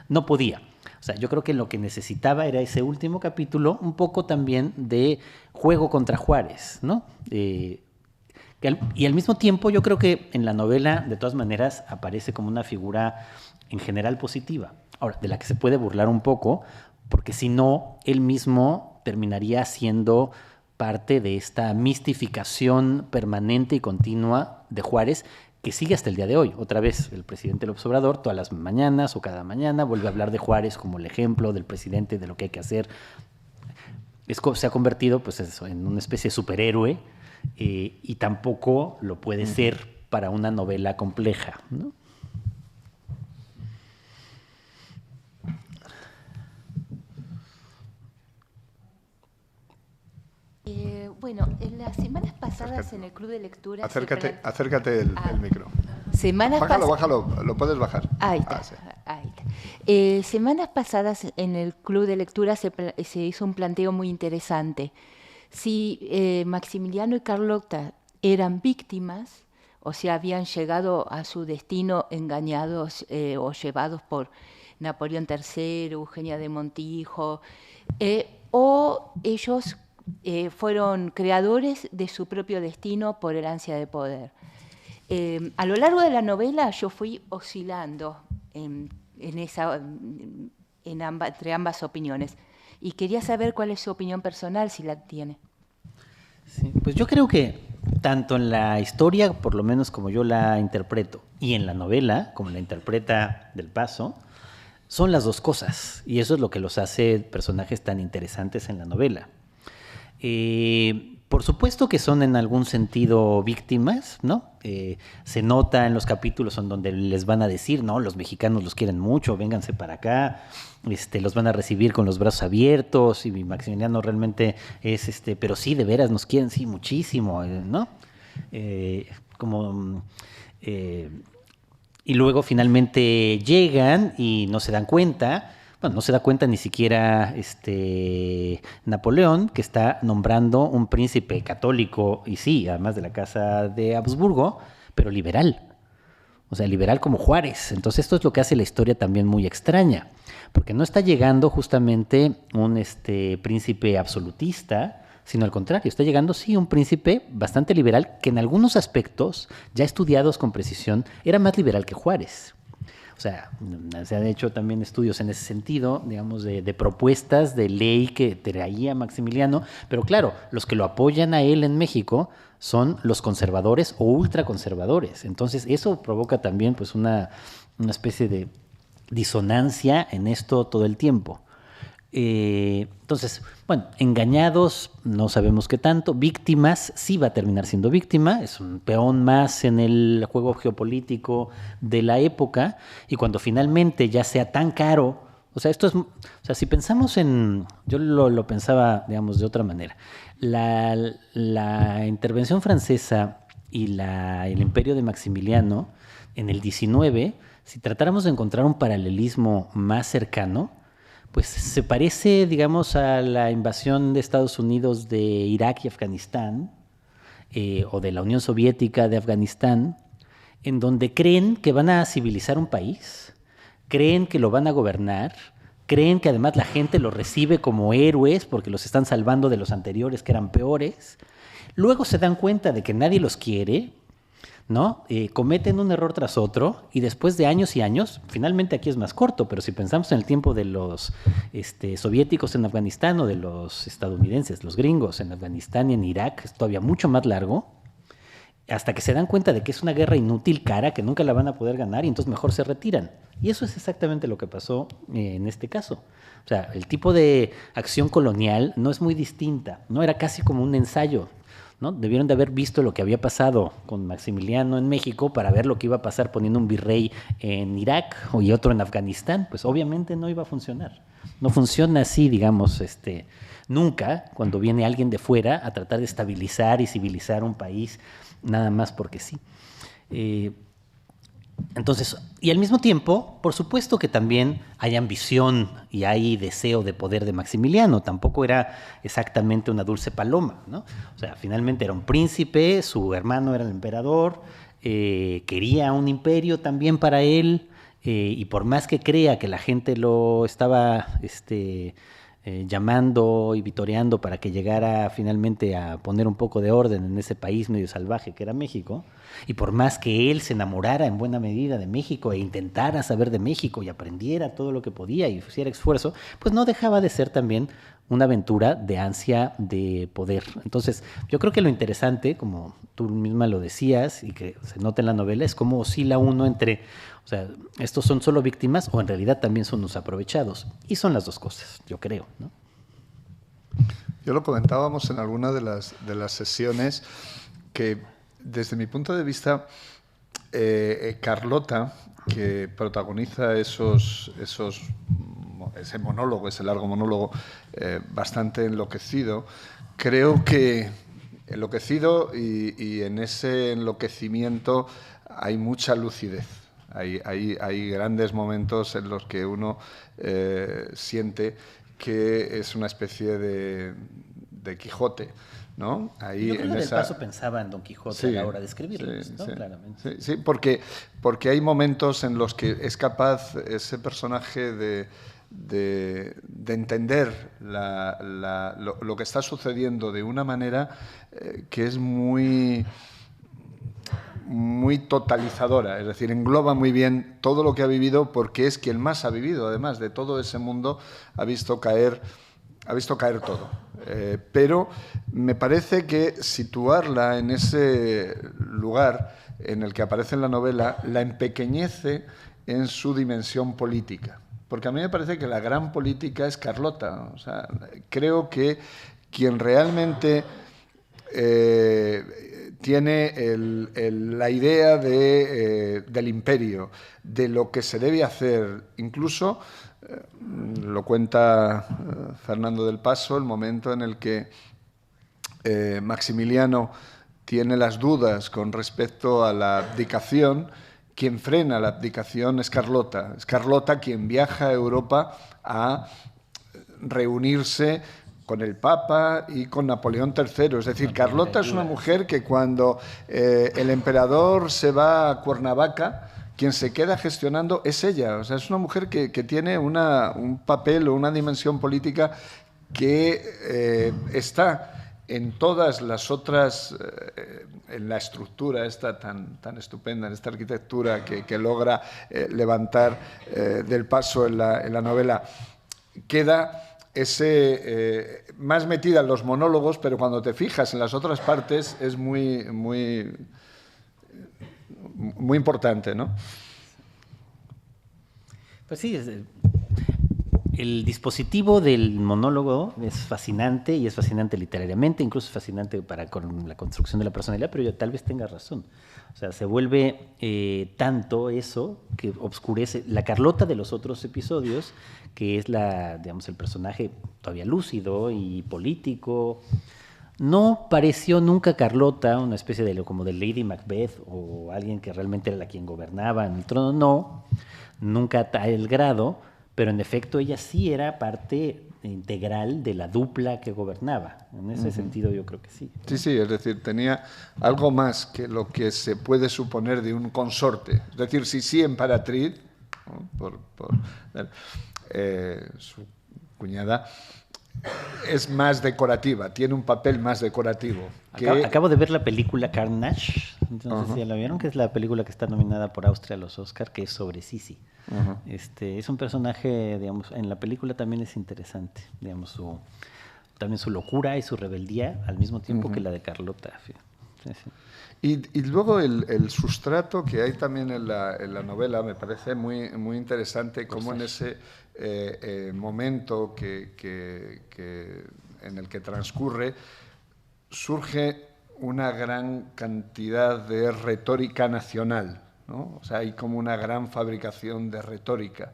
No podía. O sea, yo creo que lo que necesitaba era ese último capítulo, un poco también de juego contra Juárez, ¿no? Y al mismo tiempo, yo creo que en la novela, de todas maneras, aparece como una figura en general positiva. Ahora, de la que se puede burlar un poco, porque si no, él mismo terminaría siendo parte de esta mistificación permanente y continua de Juárez, que sigue hasta el día de hoy. Otra vez, el presidente López Obrador, todas las mañanas o cada mañana, vuelve a hablar de Juárez como el ejemplo del presidente, de lo que hay que hacer. Se ha convertido, pues, en una especie de superhéroe, y tampoco lo puede ser para una novela compleja, ¿no? Bueno, en las semanas pasadas en el Club de Lectura... Acércate el micro. Semanas Bájalo, lo puedes bajar. Ahí está. Sí. Ahí Semanas pasadas en el Club de Lectura se hizo un planteo muy interesante. Si Maximiliano y Carlota eran víctimas, o sea, habían llegado a su destino engañados o llevados por Napoleón III, Eugenia de Montijo, o ellos fueron creadores de su propio destino por el ansia de poder. A lo largo de la novela yo fui oscilando entre ambas opiniones y quería saber cuál es su opinión personal, si la tiene. Sí, pues yo creo que tanto en la historia, por lo menos como yo la interpreto, y en la novela, como la interpreta Del Paso, son las dos cosas, y eso es lo que los hace personajes tan interesantes en la novela. Por supuesto que son en algún sentido víctimas, ¿no? Se nota en los capítulos en donde les van a decir, no, los mexicanos los quieren mucho, vénganse para acá, los van a recibir con los brazos abiertos, y Maximiliano realmente es, pero sí, de veras nos quieren, sí, muchísimo, ¿no? Y luego finalmente llegan y no se dan cuenta. Bueno, no se da cuenta ni siquiera Napoleón, que está nombrando un príncipe católico, y sí, además de la casa de Habsburgo, pero liberal. O sea, liberal como Juárez. Entonces esto es lo que hace la historia también muy extraña, porque no está llegando justamente un príncipe absolutista, sino al contrario, está llegando, sí, un príncipe bastante liberal, que en algunos aspectos, ya estudiados con precisión, era más liberal que Juárez. O sea, se han hecho también estudios en ese sentido, digamos, de propuestas de ley que traía Maximiliano, pero claro, los que lo apoyan a él en México son los conservadores o ultraconservadores. Entonces, eso provoca también pues una especie de disonancia en esto todo el tiempo. Entonces, bueno, engañados, no sabemos qué tanto. Víctimas, sí va a terminar siendo víctima, es un peón más en el juego geopolítico de la época, y cuando finalmente ya sea tan caro, o sea, si pensamos yo lo pensaba, digamos, de otra manera. La intervención francesa y el imperio de Maximiliano en el 19, si tratáramos de encontrar un paralelismo más cercano, pues se parece, digamos, a la invasión de Estados Unidos de Irak y Afganistán, o de la Unión Soviética de Afganistán, en donde creen que van a civilizar un país, creen que lo van a gobernar, creen que además la gente los recibe como héroes porque los están salvando de los anteriores que eran peores. Luego se dan cuenta de que nadie los quiere, ¿no? Cometen un error tras otro, y después de años y años, finalmente aquí es más corto, pero si pensamos en el tiempo de los soviéticos en Afganistán o de los estadounidenses, los gringos en Afganistán y en Irak, es todavía mucho más largo, hasta que se dan cuenta de que es una guerra inútil, cara, que nunca la van a poder ganar, y entonces mejor se retiran. Y eso es exactamente lo que pasó en este caso. O sea, el tipo de acción colonial no es muy distinta, ¿no? Era casi como un ensayo, ¿no? Debieron de haber visto lo que había pasado con Maximiliano en México para ver lo que iba a pasar poniendo un virrey en Irak y otro en Afganistán. Pues obviamente no iba a funcionar. No funciona así, digamos, nunca, cuando viene alguien de fuera a tratar de estabilizar y civilizar un país, nada más porque sí. Entonces, y al mismo tiempo, por supuesto que también hay ambición y hay deseo de poder de Maximiliano. Tampoco era exactamente una dulce paloma, ¿no? O sea, finalmente era un príncipe, su hermano era el emperador, quería un imperio también para él, y por más que crea que la gente lo estaba llamando y vitoreando para que llegara finalmente a poner un poco de orden en ese país medio salvaje que era México, y por más que él se enamorara en buena medida de México e intentara saber de México y aprendiera todo lo que podía y hiciera esfuerzo, pues no dejaba de ser también una aventura de ansia de poder. Entonces, yo creo que lo interesante, como tú misma lo decías y que se nota en la novela, es cómo oscila uno entre, o sea, estos son solo víctimas o en realidad también son los aprovechados. Y son las dos cosas, yo creo, ¿no? Yo lo comentábamos en alguna de las sesiones que, desde mi punto de vista, Carlota, que protagoniza ese monólogo, ese largo monólogo bastante enloquecido, creo que enloquecido y en ese enloquecimiento hay mucha lucidez. Hay grandes momentos en los que uno siente que es una especie de Quijote, ¿no? Ahí, yo creo que del Paso pensaba en Don Quijote a la hora de escribirlo, ¿no? Claramente. Sí, porque hay momentos en los que es capaz ese personaje de entender lo que está sucediendo de una manera que es muy totalizadora, es decir, engloba muy bien todo lo que ha vivido, porque es quien más ha vivido, además de todo ese mundo, ha visto caer todo. Pero me parece que situarla en ese lugar en el que aparece en la novela la empequeñece en su dimensión política. Porque a mí me parece que la gran política es Carlota. O sea, creo que quien realmente tiene la idea del imperio, de lo que se debe hacer, incluso lo cuenta Fernando del Paso, el momento en el que Maximiliano tiene las dudas con respecto a la abdicación. Quien frena la abdicación es Carlota. Es Carlota quien viaja a Europa a reunirse con el Papa y con Napoleón III. Es decir, Carlota es una mujer que cuando el emperador se va a Cuernavaca, quien se queda gestionando es ella. O sea, es una mujer que tiene un papel o una dimensión política que está en todas las otras, en la estructura esta tan estupenda, en esta arquitectura que logra levantar del Paso en la novela, queda más metida en los monólogos, pero cuando te fijas en las otras partes es muy importante, ¿no? Pues sí, el dispositivo del monólogo es fascinante, y es fascinante literariamente, incluso es fascinante con la construcción de la personalidad, pero yo tal vez tenga razón. O sea, se vuelve tanto eso que obscurece la Carlota de los otros episodios, que es el personaje todavía lúcido y político. No pareció nunca Carlota una especie como de Lady Macbeth o alguien que realmente era quien gobernaba en el trono, no, nunca a tal grado, pero en efecto ella sí era parte integral de la dupla que gobernaba. En ese sentido yo creo que sí. Sí, es decir, tenía algo más que lo que se puede suponer de un consorte. Es decir, sí, emperatriz, ¿no? Su cuñada es más decorativa, tiene un papel más decorativo. Acabo de ver la película Carnage, no sé si ya la vieron, que es la película que está nominada por Austria a los Oscar, que es sobre Sisi. Es un personaje, digamos, en la película también es interesante, digamos, también su locura y su rebeldía al mismo tiempo que la de Carlota. Sí. Y luego el sustrato que hay también en la novela me parece muy interesante, como en ese momento en el que transcurre surge una gran cantidad de retórica nacional, ¿no? O sea, hay como una gran fabricación de retórica.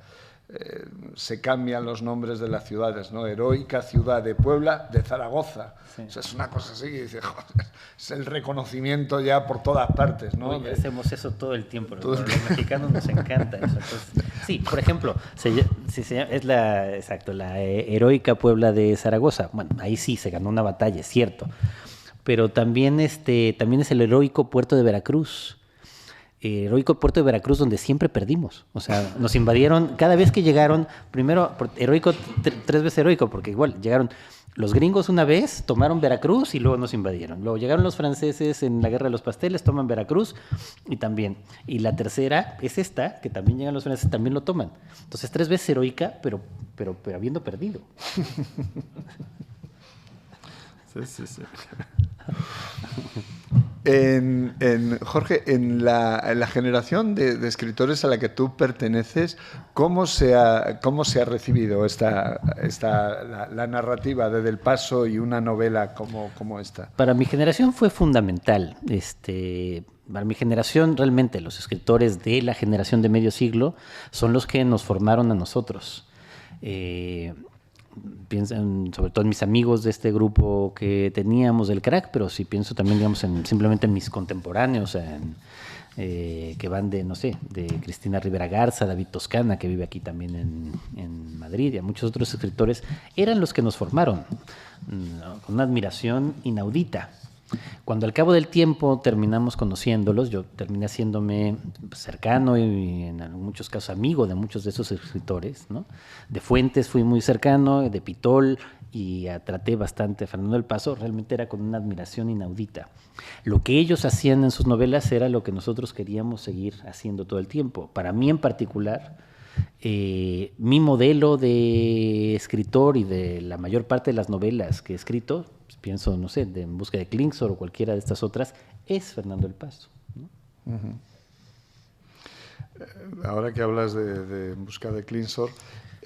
Se cambian los nombres de las ciudades, ¿no? Heroica ciudad de Puebla, de Zaragoza. Sí. O sea, es una cosa así que dice, joder, es el reconocimiento ya por todas partes, ¿no? Hoy hacemos eso todo el tiempo. Los mexicanos nos encanta eso. Entonces, sí, por ejemplo, es la heroica Puebla de Zaragoza. Bueno, ahí sí se ganó una batalla, es cierto. Pero también es el heroico puerto de Veracruz. Heroico puerto de Veracruz, donde siempre perdimos. O sea, nos invadieron cada vez que llegaron. Primero, heroico, 3 veces heroico, porque igual llegaron los gringos una vez, tomaron Veracruz y luego nos invadieron. Luego llegaron los franceses en la Guerra de los Pasteles, toman Veracruz y también. Y la tercera es esta, que también llegan los franceses, también lo toman. Entonces, 3 veces heroica, pero habiendo perdido. Sí. Jorge, en la generación de escritores a la que tú perteneces, ¿cómo se ha recibido la narrativa de Del Paso y una novela como esta? Para mi generación fue fundamental. Para mi generación, realmente, los escritores de la generación de medio siglo son los que nos formaron a nosotros. Piensan sobre todo en mis amigos de este grupo que teníamos del crack, pero sí pienso también, digamos, simplemente en mis contemporáneos, que van de, no sé, de Cristina Rivera Garza, David Toscana, que vive aquí también en Madrid, y a muchos otros escritores, eran los que nos formaron, ¿no? Con una admiración inaudita. Cuando al cabo del tiempo terminamos conociéndolos, yo terminé haciéndome cercano y en muchos casos amigo de muchos de esos escritores, ¿no? De Fuentes fui muy cercano, de Pitol, y traté bastante a Fernando del Paso, realmente era con una admiración inaudita. Lo que ellos hacían en sus novelas era lo que nosotros queríamos seguir haciendo todo el tiempo. Para mí en particular, mi modelo de escritor y de la mayor parte de las novelas que he escrito, pues pienso, no sé, En busca de Klingsor o cualquiera de estas otras, es Fernando del Paso, ¿no? Ahora que hablas de En busca de Klingsor,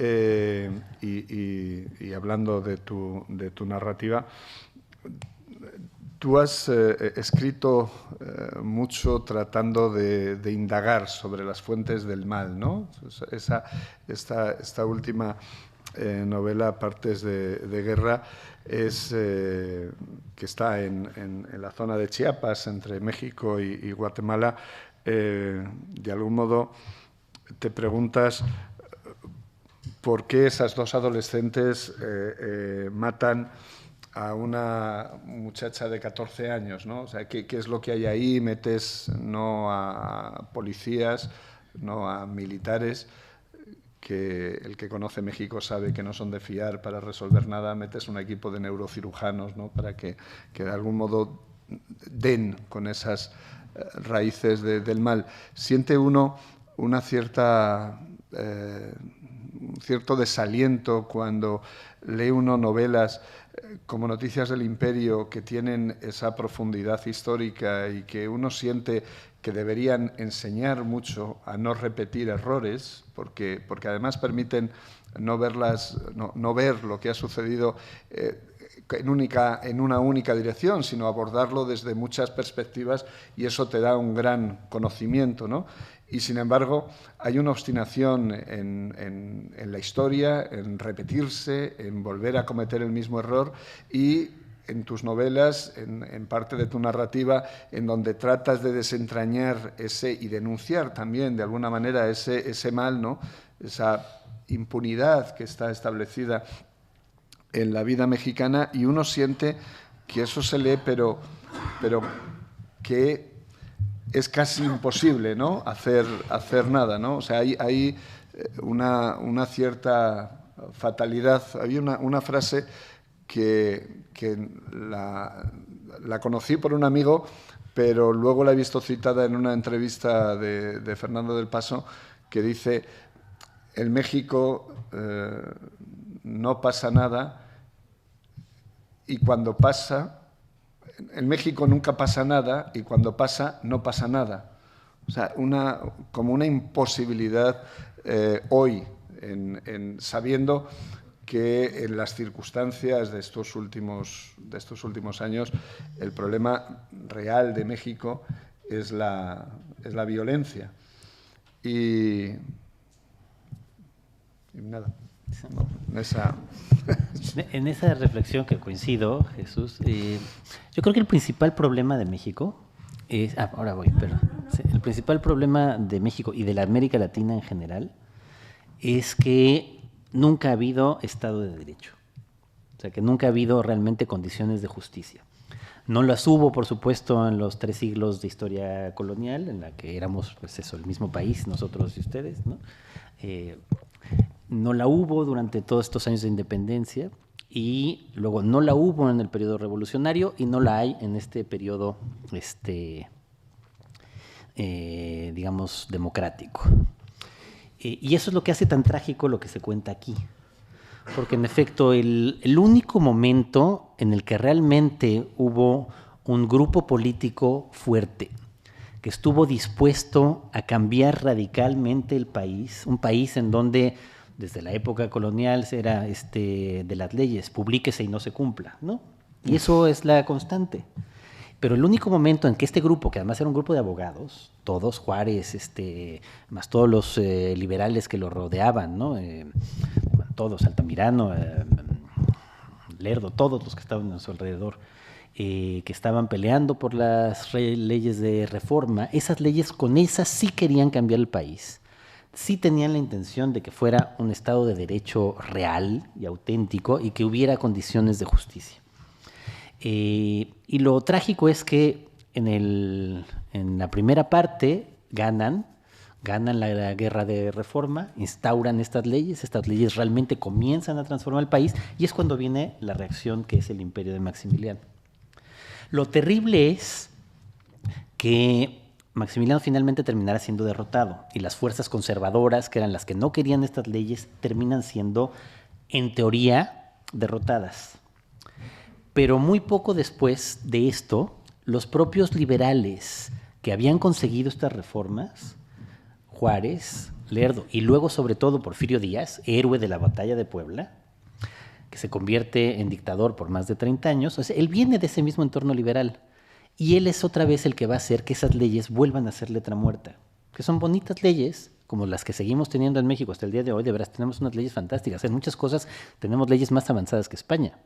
y hablando de tu narrativa, tú has escrito mucho tratando de indagar sobre las fuentes del mal, ¿no? Esta última novela, Partes de guerra, que está en la zona de Chiapas, entre México y Guatemala. De algún modo te preguntas por qué esas dos adolescentes matan a una muchacha de 14 años, ¿no? O sea, ¿qué es lo que hay ahí? Metes no a policías, no a militares, que el que conoce México sabe que no son de fiar para resolver nada. Metes un equipo de neurocirujanos, ¿no? Para que de algún modo den con esas raíces del mal. Siente uno una cierta... un cierto desaliento cuando lee uno novelas como Noticias del Imperio, que tienen esa profundidad histórica y que uno siente que deberían enseñar mucho a no repetir errores, porque además permiten no ver lo que ha sucedido en una única dirección, sino abordarlo desde muchas perspectivas, y eso te da un gran conocimiento, ¿no? Y, sin embargo, hay una obstinación en la historia, en repetirse, en volver a cometer el mismo error, y en tus novelas, en parte de tu narrativa, en donde tratas de desentrañar y denunciar también, de alguna manera, ese mal, ¿no? Esa impunidad que está establecida en la vida mexicana, y uno siente que eso se lee, pero que es casi imposible, ¿no? hacer nada, ¿no? O sea, hay una cierta fatalidad. Había una frase que la conocí por un amigo, pero luego la he visto citada en una entrevista de Fernando del Paso, que dice: en México no pasa nada, y cuando pasa... En México nunca pasa nada, y cuando pasa, no pasa nada. O sea, como una imposibilidad hoy, sabiendo que en las circunstancias de estos últimos años el problema real de México es la violencia. Y nada. En esa reflexión que coincido, Jesús, yo creo que el principal problema de México es... ahora voy, perdón. Sí, el principal problema de México y de la América Latina en general es que nunca ha habido Estado de Derecho. O sea, que nunca ha habido realmente condiciones de justicia. No las hubo, por supuesto, en los 3 siglos de historia colonial, en la que éramos, pues eso, el mismo país, nosotros y ustedes, ¿no? No la hubo durante todos estos años de independencia, y luego no la hubo en el periodo revolucionario, y no la hay en este periodo, digamos, democrático. Y eso es lo que hace tan trágico lo que se cuenta aquí. Porque, en efecto, el único momento en el que realmente hubo un grupo político fuerte, que estuvo dispuesto a cambiar radicalmente el país, un país en donde desde la época colonial era de las leyes, publíquese y no se cumpla, ¿no? Y eso es la constante. Pero el único momento en que este grupo, que además era un grupo de abogados, todos, Juárez, más todos los liberales que lo rodeaban, ¿no? Todos, Altamirano, Lerdo, todos los que estaban a su alrededor, que estaban peleando por las leyes de reforma, esas leyes, con esas sí querían cambiar el país. Sí tenían la intención de que fuera un Estado de Derecho real y auténtico y que hubiera condiciones de justicia. Y lo trágico es que en la primera parte ganan la guerra de reforma, instauran estas leyes realmente comienzan a transformar el país y es cuando viene la reacción que es el imperio de Maximiliano. Lo terrible es que Maximiliano finalmente terminará siendo derrotado y las fuerzas conservadoras, que eran las que no querían estas leyes, terminan siendo, en teoría, derrotadas. Pero muy poco después de esto, los propios liberales que habían conseguido estas reformas, Juárez, Lerdo y luego sobre todo Porfirio Díaz, héroe de la batalla de Puebla, que se convierte en dictador por más de 30 años, o sea, él viene de ese mismo entorno liberal y él es otra vez el que va a hacer que esas leyes vuelvan a ser letra muerta, que son bonitas leyes, como las que seguimos teniendo en México hasta el día de hoy. De veras tenemos unas leyes fantásticas, en muchas cosas tenemos leyes más avanzadas que España.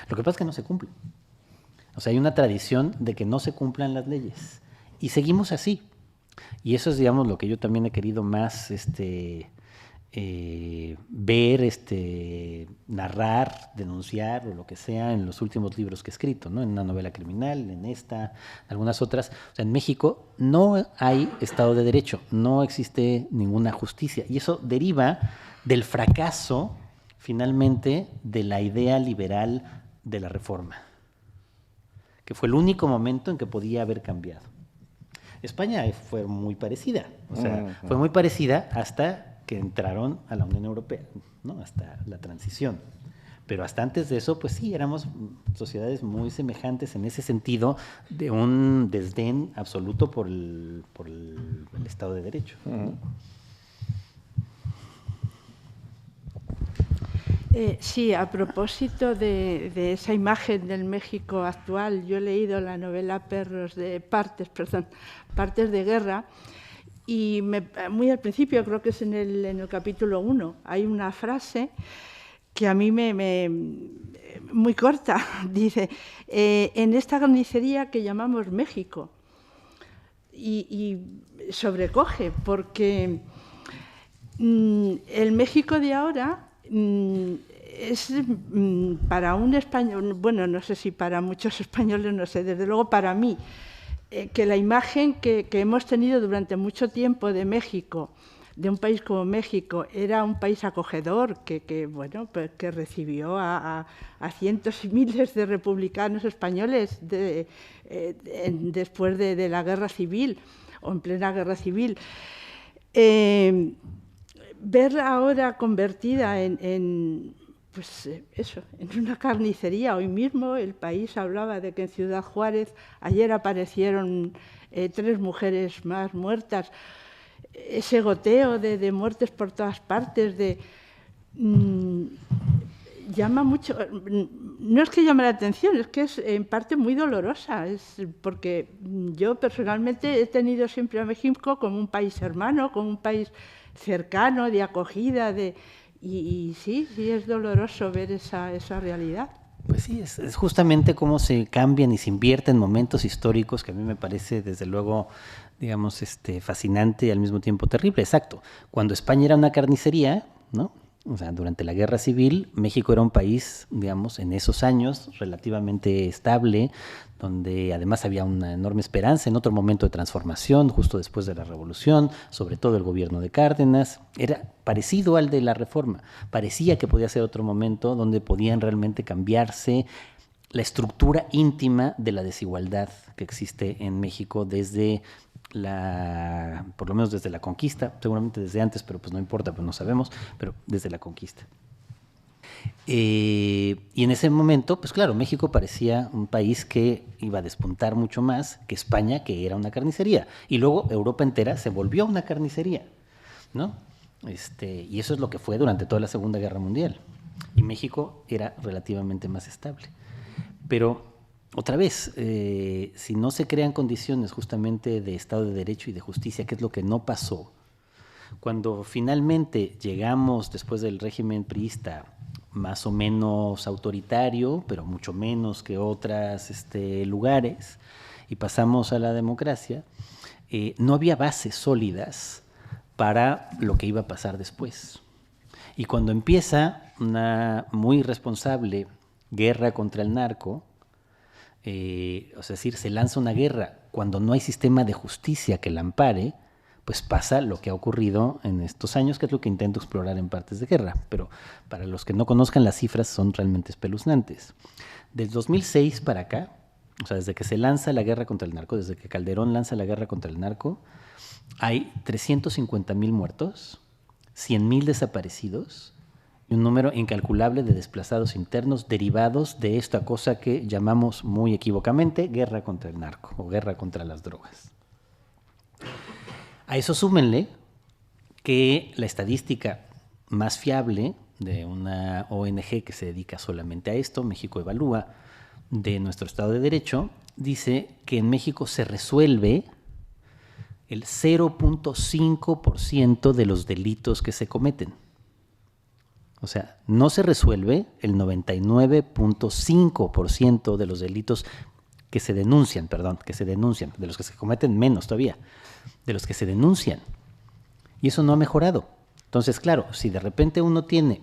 Lo que pasa es que no se cumplen. O sea, hay una tradición de que no se cumplan las leyes y seguimos así. Y eso es, digamos, lo que yo también he querido más ver, narrar, denunciar o lo que sea en los últimos libros que he escrito, ¿no? En una novela criminal, en esta, en algunas otras. O sea, en México no hay Estado de Derecho, no existe ninguna justicia y eso deriva del fracaso, finalmente, de la idea liberal de la Reforma, que fue el único momento en que podía haber cambiado. España fue muy parecida, o sea, fue muy parecida hasta que entraron a la Unión Europea, ¿no? Hasta la transición. Pero hasta antes de eso, pues sí, éramos sociedades muy semejantes en ese sentido, de un desdén absoluto por el Estado de Derecho. Sí, a propósito de esa imagen del México actual, yo he leído la novela Partes de Guerra, y muy al principio, creo que es en el capítulo 1, hay una frase que a mí muy corta, dice, en esta carnicería que llamamos México, y sobrecoge, porque el México de ahora es para un español, bueno, no sé si para muchos españoles, no sé, desde luego para mí, que la imagen que hemos tenido durante mucho tiempo de México, de un país como México, era un país acogedor bueno, pues que recibió a cientos y miles de republicanos españoles después de la Guerra Civil o en plena Guerra Civil. Ver ahora convertida en una carnicería. Hoy mismo El País hablaba de que en Ciudad Juárez ayer aparecieron 3 mujeres más muertas. Ese goteo de muertes por todas partes, llama mucho. No es que llame la atención, es que es en parte muy dolorosa, porque yo personalmente he tenido siempre a México como un país hermano, como un país cercano, de acogida, y sí es doloroso ver esa realidad. Pues sí, es justamente cómo se cambian y se invierten momentos históricos que a mí me parece, desde luego, digamos, fascinante y al mismo tiempo terrible. Exacto. Cuando España era una carnicería, ¿no? O sea, durante la Guerra Civil, México era un país, digamos, en esos años relativamente estable, donde además había una enorme esperanza en otro momento de transformación, justo después de la Revolución, sobre todo el gobierno de Cárdenas. Era parecido al de la Reforma. Parecía que podía ser otro momento donde podían realmente cambiarse la estructura íntima de la desigualdad que existe en México desde por lo menos desde la conquista, seguramente desde antes, pero pues no importa, pues no sabemos, pero desde la conquista. Y en ese momento, pues claro, México parecía un país que iba a despuntar mucho más que España, que era una carnicería. Y luego Europa entera se volvió una carnicería, ¿no? Y eso es lo que fue durante toda la Segunda Guerra Mundial. Y México era relativamente más estable. Pero otra vez, si no se crean condiciones justamente de Estado de Derecho y de justicia, que es lo que no pasó, cuando finalmente llegamos, después del régimen priista, más o menos autoritario, pero mucho menos que otros lugares, y pasamos a la democracia, no había bases sólidas para lo que iba a pasar después. Y cuando empieza una muy responsable guerra contra el narco, es decir, se lanza una guerra cuando no hay sistema de justicia que la ampare, pues pasa lo que ha ocurrido en estos años, que es lo que intento explorar en Partes de Guerra. Pero para los que no conozcan, las cifras son realmente espeluznantes. Del 2006 para acá, o sea, desde que se lanza la guerra contra el narco, desde que Calderón lanza la guerra contra el narco, hay 350,000 muertos, 100,000 desaparecidos y un número incalculable de desplazados internos derivados de esta cosa que llamamos muy equivocamente guerra contra el narco o guerra contra las drogas. A eso súmenle que la estadística más fiable de una ONG que se dedica solamente a esto, México Evalúa, de nuestro Estado de Derecho, dice que en México se resuelve el 0.5% de los delitos que se cometen. O sea, no se resuelve el 99.5% de los delitos que se denuncian, de los que se cometen menos todavía, de los que se denuncian. Y eso no ha mejorado. Entonces, claro, si de repente uno tiene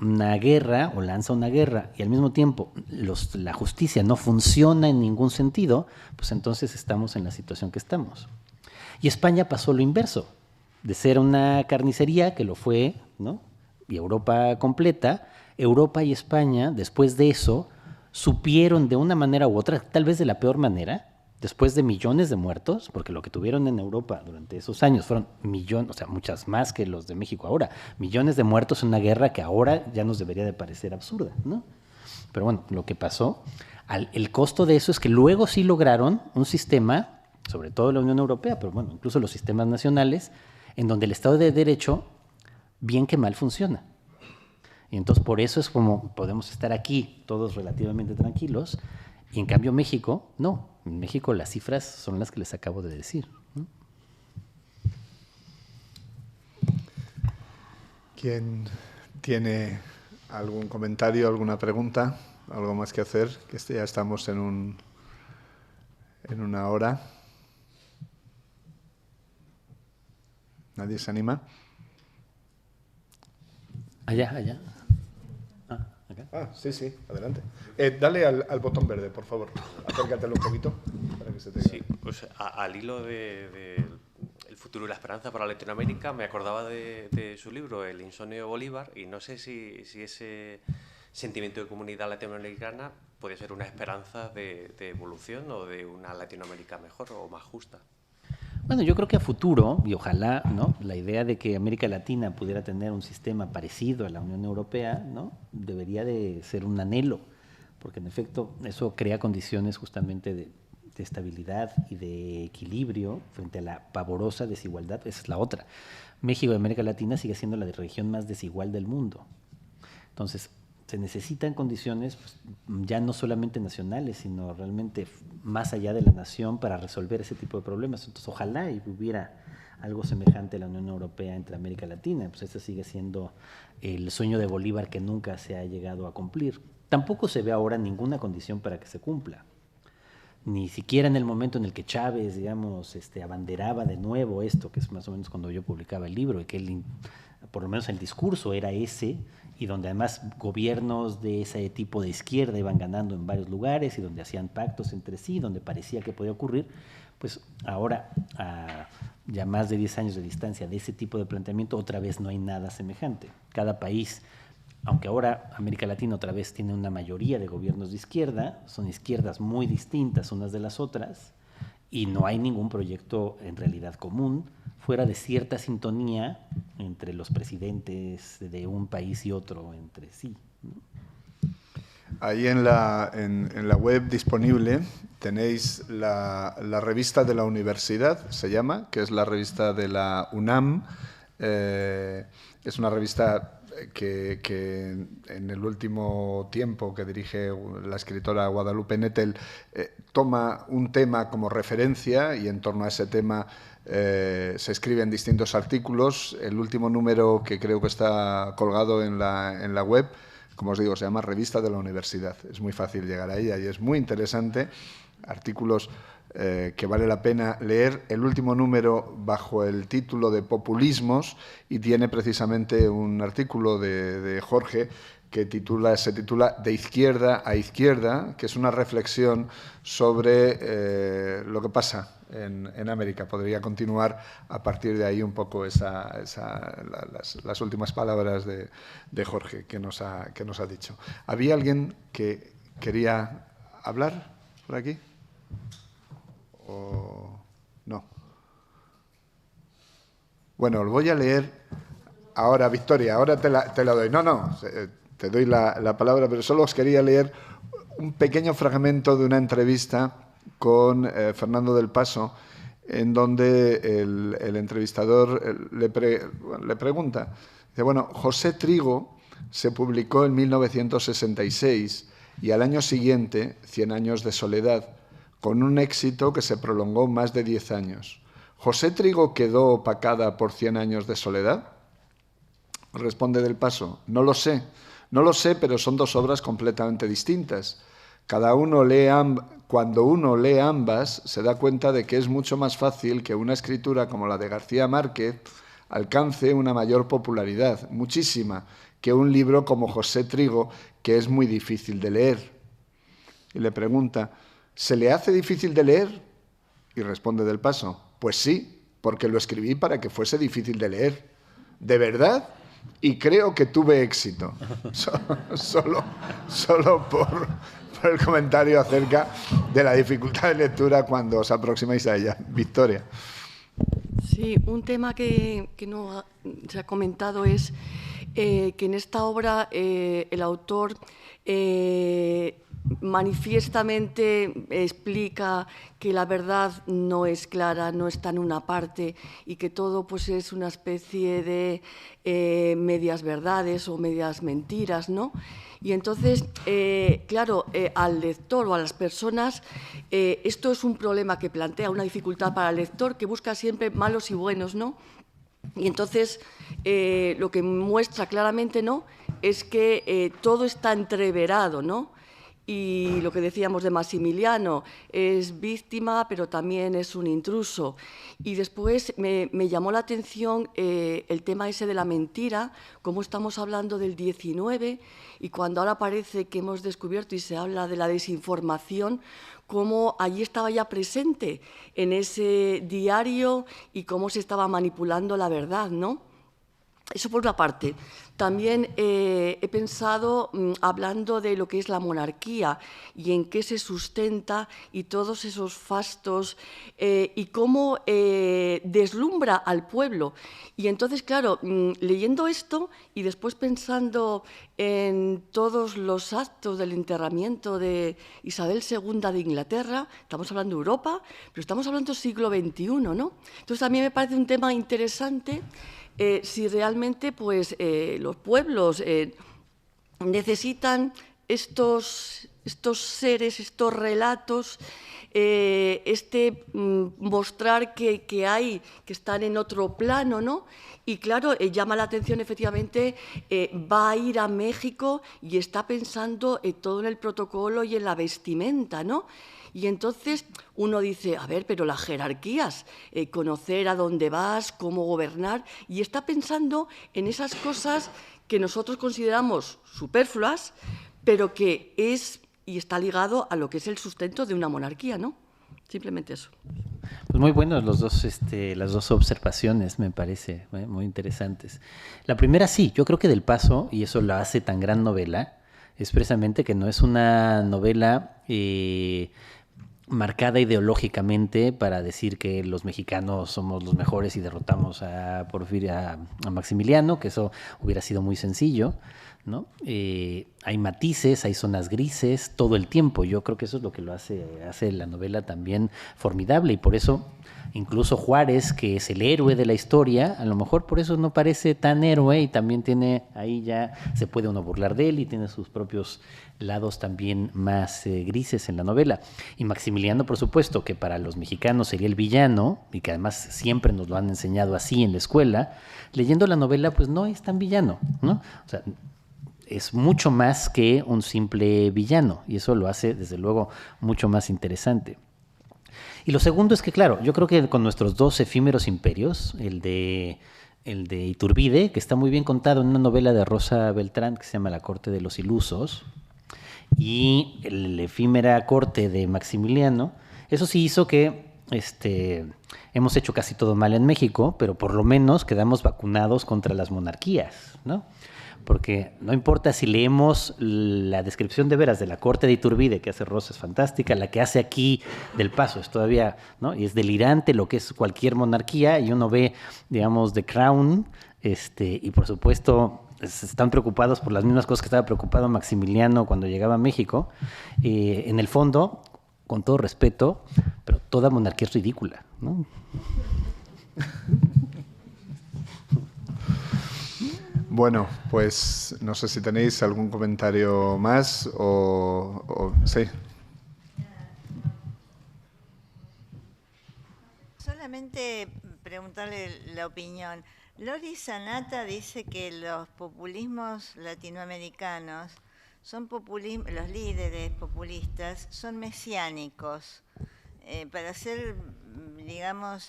una guerra o lanza una guerra y al mismo tiempo la justicia no funciona en ningún sentido, pues entonces estamos en la situación que estamos. Y España pasó lo inverso, de ser una carnicería, que lo fue, ¿no?, y Europa completa, Europa y España, después de eso, supieron de una manera u otra, tal vez de la peor manera, después de millones de muertos, porque lo que tuvieron en Europa durante esos años fueron millones, o sea, muchas más que los de México ahora, millones de muertos en una guerra que ahora ya nos debería de parecer absurda, ¿no? Pero bueno, lo que pasó, el costo de eso es que luego sí lograron un sistema, sobre todo la Unión Europea, pero bueno, incluso los sistemas nacionales, en donde el Estado de Derecho, bien que mal, funciona. Y entonces por eso es como podemos estar aquí todos relativamente tranquilos, y en cambio México, no. En México las cifras son las que les acabo de decir, ¿no? ¿Quién tiene algún comentario, alguna pregunta, algo más que hacer? Que ya estamos en una hora. ¿Nadie se anima? Allá. Sí, adelante. Dale al botón verde, por favor. Acércatelo un poquito para que se te... Sí, pues al hilo de El futuro y la esperanza para Latinoamérica, me acordaba de su libro, El insomnio de Bolívar, y no sé si ese sentimiento de comunidad latinoamericana puede ser una esperanza de evolución o de una Latinoamérica mejor o más justa. Bueno, yo creo que a futuro, y ojalá, ¿no?, la idea de que América Latina pudiera tener un sistema parecido a la Unión Europea, ¿no?, debería de ser un anhelo, porque en efecto eso crea condiciones justamente de estabilidad y de equilibrio frente a la pavorosa desigualdad. Esa es la otra. México y América Latina sigue siendo la región más desigual del mundo. Entonces, se necesitan condiciones, pues, ya no solamente nacionales, sino realmente más allá de la nación para resolver ese tipo de problemas. Entonces, ojalá y hubiera algo semejante a la Unión Europea entre América Latina. Pues ese sigue siendo el sueño de Bolívar que nunca se ha llegado a cumplir. Tampoco se ve ahora ninguna condición para que se cumpla. Ni siquiera en el momento en el que Chávez, digamos, abanderaba de nuevo esto, que es más o menos cuando yo publicaba el libro, y que por lo menos el discurso era ese, y donde además gobiernos de ese tipo de izquierda iban ganando en varios lugares y donde hacían pactos entre sí, donde parecía que podía ocurrir, pues ahora, a ya más de 10 años de distancia de ese tipo de planteamiento, otra vez no hay nada semejante. Cada país, aunque ahora América Latina otra vez tiene una mayoría de gobiernos de izquierda, son izquierdas muy distintas unas de las otras, y no hay ningún proyecto en realidad común, fuera de cierta sintonía entre los presidentes de un país y otro entre sí, ¿no? Ahí en la web disponible tenéis la revista de la universidad, se llama, que es la revista de la UNAM. Es una revista que en el último tiempo que dirige la escritora Guadalupe Nettel toma un tema como referencia y en torno a ese tema se escriben distintos artículos. El último número, que creo que está colgado en la web, como os digo, se llama Revista de la Universidad. Es muy fácil llegar a ella y es muy interesante. Artículos que vale la pena leer. El último número bajo el título de Populismos, y tiene precisamente un artículo de Jorge que se titula De izquierda a izquierda, que es una reflexión sobre lo que pasa en América. Podría continuar a partir de ahí un poco las últimas palabras de Jorge que nos ha dicho. ¿Había alguien que quería hablar por aquí? ¿O no? Bueno, lo voy a leer ahora, Victoria, ahora te la doy. No, te doy la palabra, pero solo os quería leer un pequeño fragmento de una entrevista con Fernando del Paso, en donde el entrevistador le pregunta, dice, bueno, José Trigo se publicó en 1966 y al año siguiente, 100 años de soledad, con un éxito que se prolongó más de 10 años. ¿José Trigo quedó opacada por 100 años de soledad? Responde del Paso, no lo sé, pero son dos obras completamente distintas. Cuando uno lee ambas, se da cuenta de que es mucho más fácil que una escritura como la de García Márquez alcance una mayor popularidad, muchísima, que un libro como José Trigo, que es muy difícil de leer. Y le pregunta, ¿se le hace difícil de leer? Y responde del Paso, pues sí, porque lo escribí para que fuese difícil de leer. ¿De verdad? Y creo que tuve éxito. Solo por el comentario acerca de la dificultad de lectura cuando os aproximáis a ella. Victoria. Sí, un tema que no se ha comentado es que en esta obra el autor manifiestamente explica que la verdad no es clara, no está en una parte y que todo pues es una especie de medias verdades o medias mentiras, ¿no? Y entonces, claro, al lector o a las personas, esto es un problema que plantea una dificultad para el lector que busca siempre malos y buenos, ¿no? Y entonces, lo que muestra claramente, ¿no?, es que todo está entreverado, ¿no? Y lo que decíamos de Maximiliano, es víctima, pero también es un intruso. Y después me llamó la atención el tema ese de la mentira, cómo estamos hablando del 19, y cuando ahora parece que hemos descubierto y se habla de la desinformación, cómo allí estaba ya presente en ese diario y cómo se estaba manipulando la verdad, ¿no? Eso por una parte. También he pensado, hablando de lo que es la monarquía y en qué se sustenta y todos esos fastos y cómo deslumbra al pueblo. Y entonces, claro, leyendo esto y después pensando en todos los actos del enterramiento de Isabel II de Inglaterra, estamos hablando de Europa, pero estamos hablando del siglo XXI, ¿no? Entonces, a mí me parece un tema interesante. Si realmente pues, los pueblos necesitan estos seres, estos relatos, mostrar que están en otro plano, ¿no? Y claro, llama la atención, efectivamente, va a ir a México y está pensando todo en el protocolo y en la vestimenta, ¿no? Y entonces uno dice, a ver, pero las jerarquías, conocer a dónde vas, cómo gobernar, y está pensando en esas cosas que nosotros consideramos superfluas, pero que es y está ligado a lo que es el sustento de una monarquía, ¿no? Simplemente eso. Pues muy buenos las dos observaciones, me parece, muy interesantes. La primera, sí, yo creo que Del Paso, y eso lo hace tan gran novela, es precisamente que no es una novela marcada ideológicamente para decir que los mexicanos somos los mejores y derrotamos a Maximiliano, que eso hubiera sido muy sencillo, ¿no? Hay matices, hay zonas grises todo el tiempo. Yo creo que eso es lo que lo hace la novela también formidable, y por eso incluso Juárez, que es el héroe de la historia, a lo mejor por eso no parece tan héroe, y también tiene, ahí ya se puede uno burlar de él y tiene sus propios lados también más grises en la novela. Y Maximiliano, por supuesto, que para los mexicanos sería el villano, y que además siempre nos lo han enseñado así en la escuela, leyendo la novela pues no es tan villano, ¿no? O sea, es mucho más que un simple villano, y eso lo hace, desde luego, mucho más interesante. Y lo segundo es que, claro, yo creo que con nuestros dos efímeros imperios, el de Iturbide, que está muy bien contado en una novela de Rosa Beltrán que se llama La corte de los ilusos, y el efímera corte de Maximiliano, eso sí hizo que hemos hecho casi todo mal en México, pero por lo menos quedamos vacunados contra las monarquías, ¿no? Porque no importa si leemos la descripción de veras de la corte de Iturbide, que hace Rosa, es fantástica, la que hace aquí del Paso es todavía, ¿no? Y es delirante lo que es cualquier monarquía, y uno ve, digamos, The Crown, y por supuesto están preocupados por las mismas cosas que estaba preocupado Maximiliano cuando llegaba a México. En el fondo, con todo respeto, pero toda monarquía es ridícula, ¿no? Bueno, pues no sé si tenéis algún comentario más o sí. Solamente preguntarle la opinión. Lori Sanata dice que los populismos latinoamericanos son los líderes populistas son mesiánicos. Para hacer, digamos,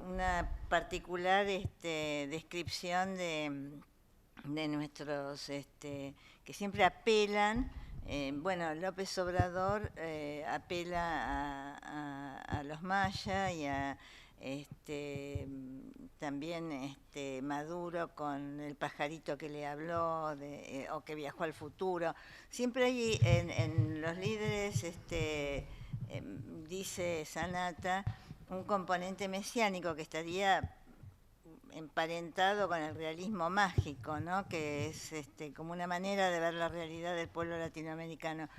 una particular descripción de nuestros, que siempre apelan, bueno, López Obrador apela a los mayas y a también Maduro con el pajarito que le habló o que viajó al futuro. Siempre hay en los líderes, dice Sanata, un componente mesiánico que estaría emparentado con el realismo mágico, ¿no? Que es como una manera de ver la realidad del pueblo latinoamericano.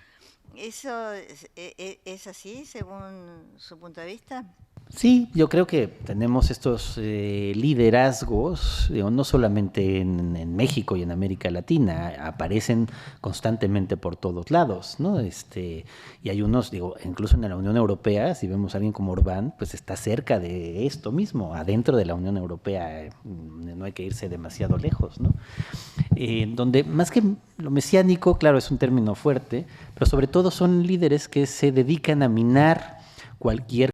¿Eso es así según su punto de vista? Sí, yo creo que tenemos estos liderazgos, no solamente en México y en América Latina, aparecen constantemente por todos lados, ¿no? Y hay unos, digo, incluso en la Unión Europea, si vemos a alguien como Orbán, pues está cerca de esto mismo, adentro de la Unión Europea, no hay que irse demasiado lejos, ¿no? Donde más que lo mesiánico, claro, es un término fuerte, pero sobre todo son líderes que se dedican a minar cualquier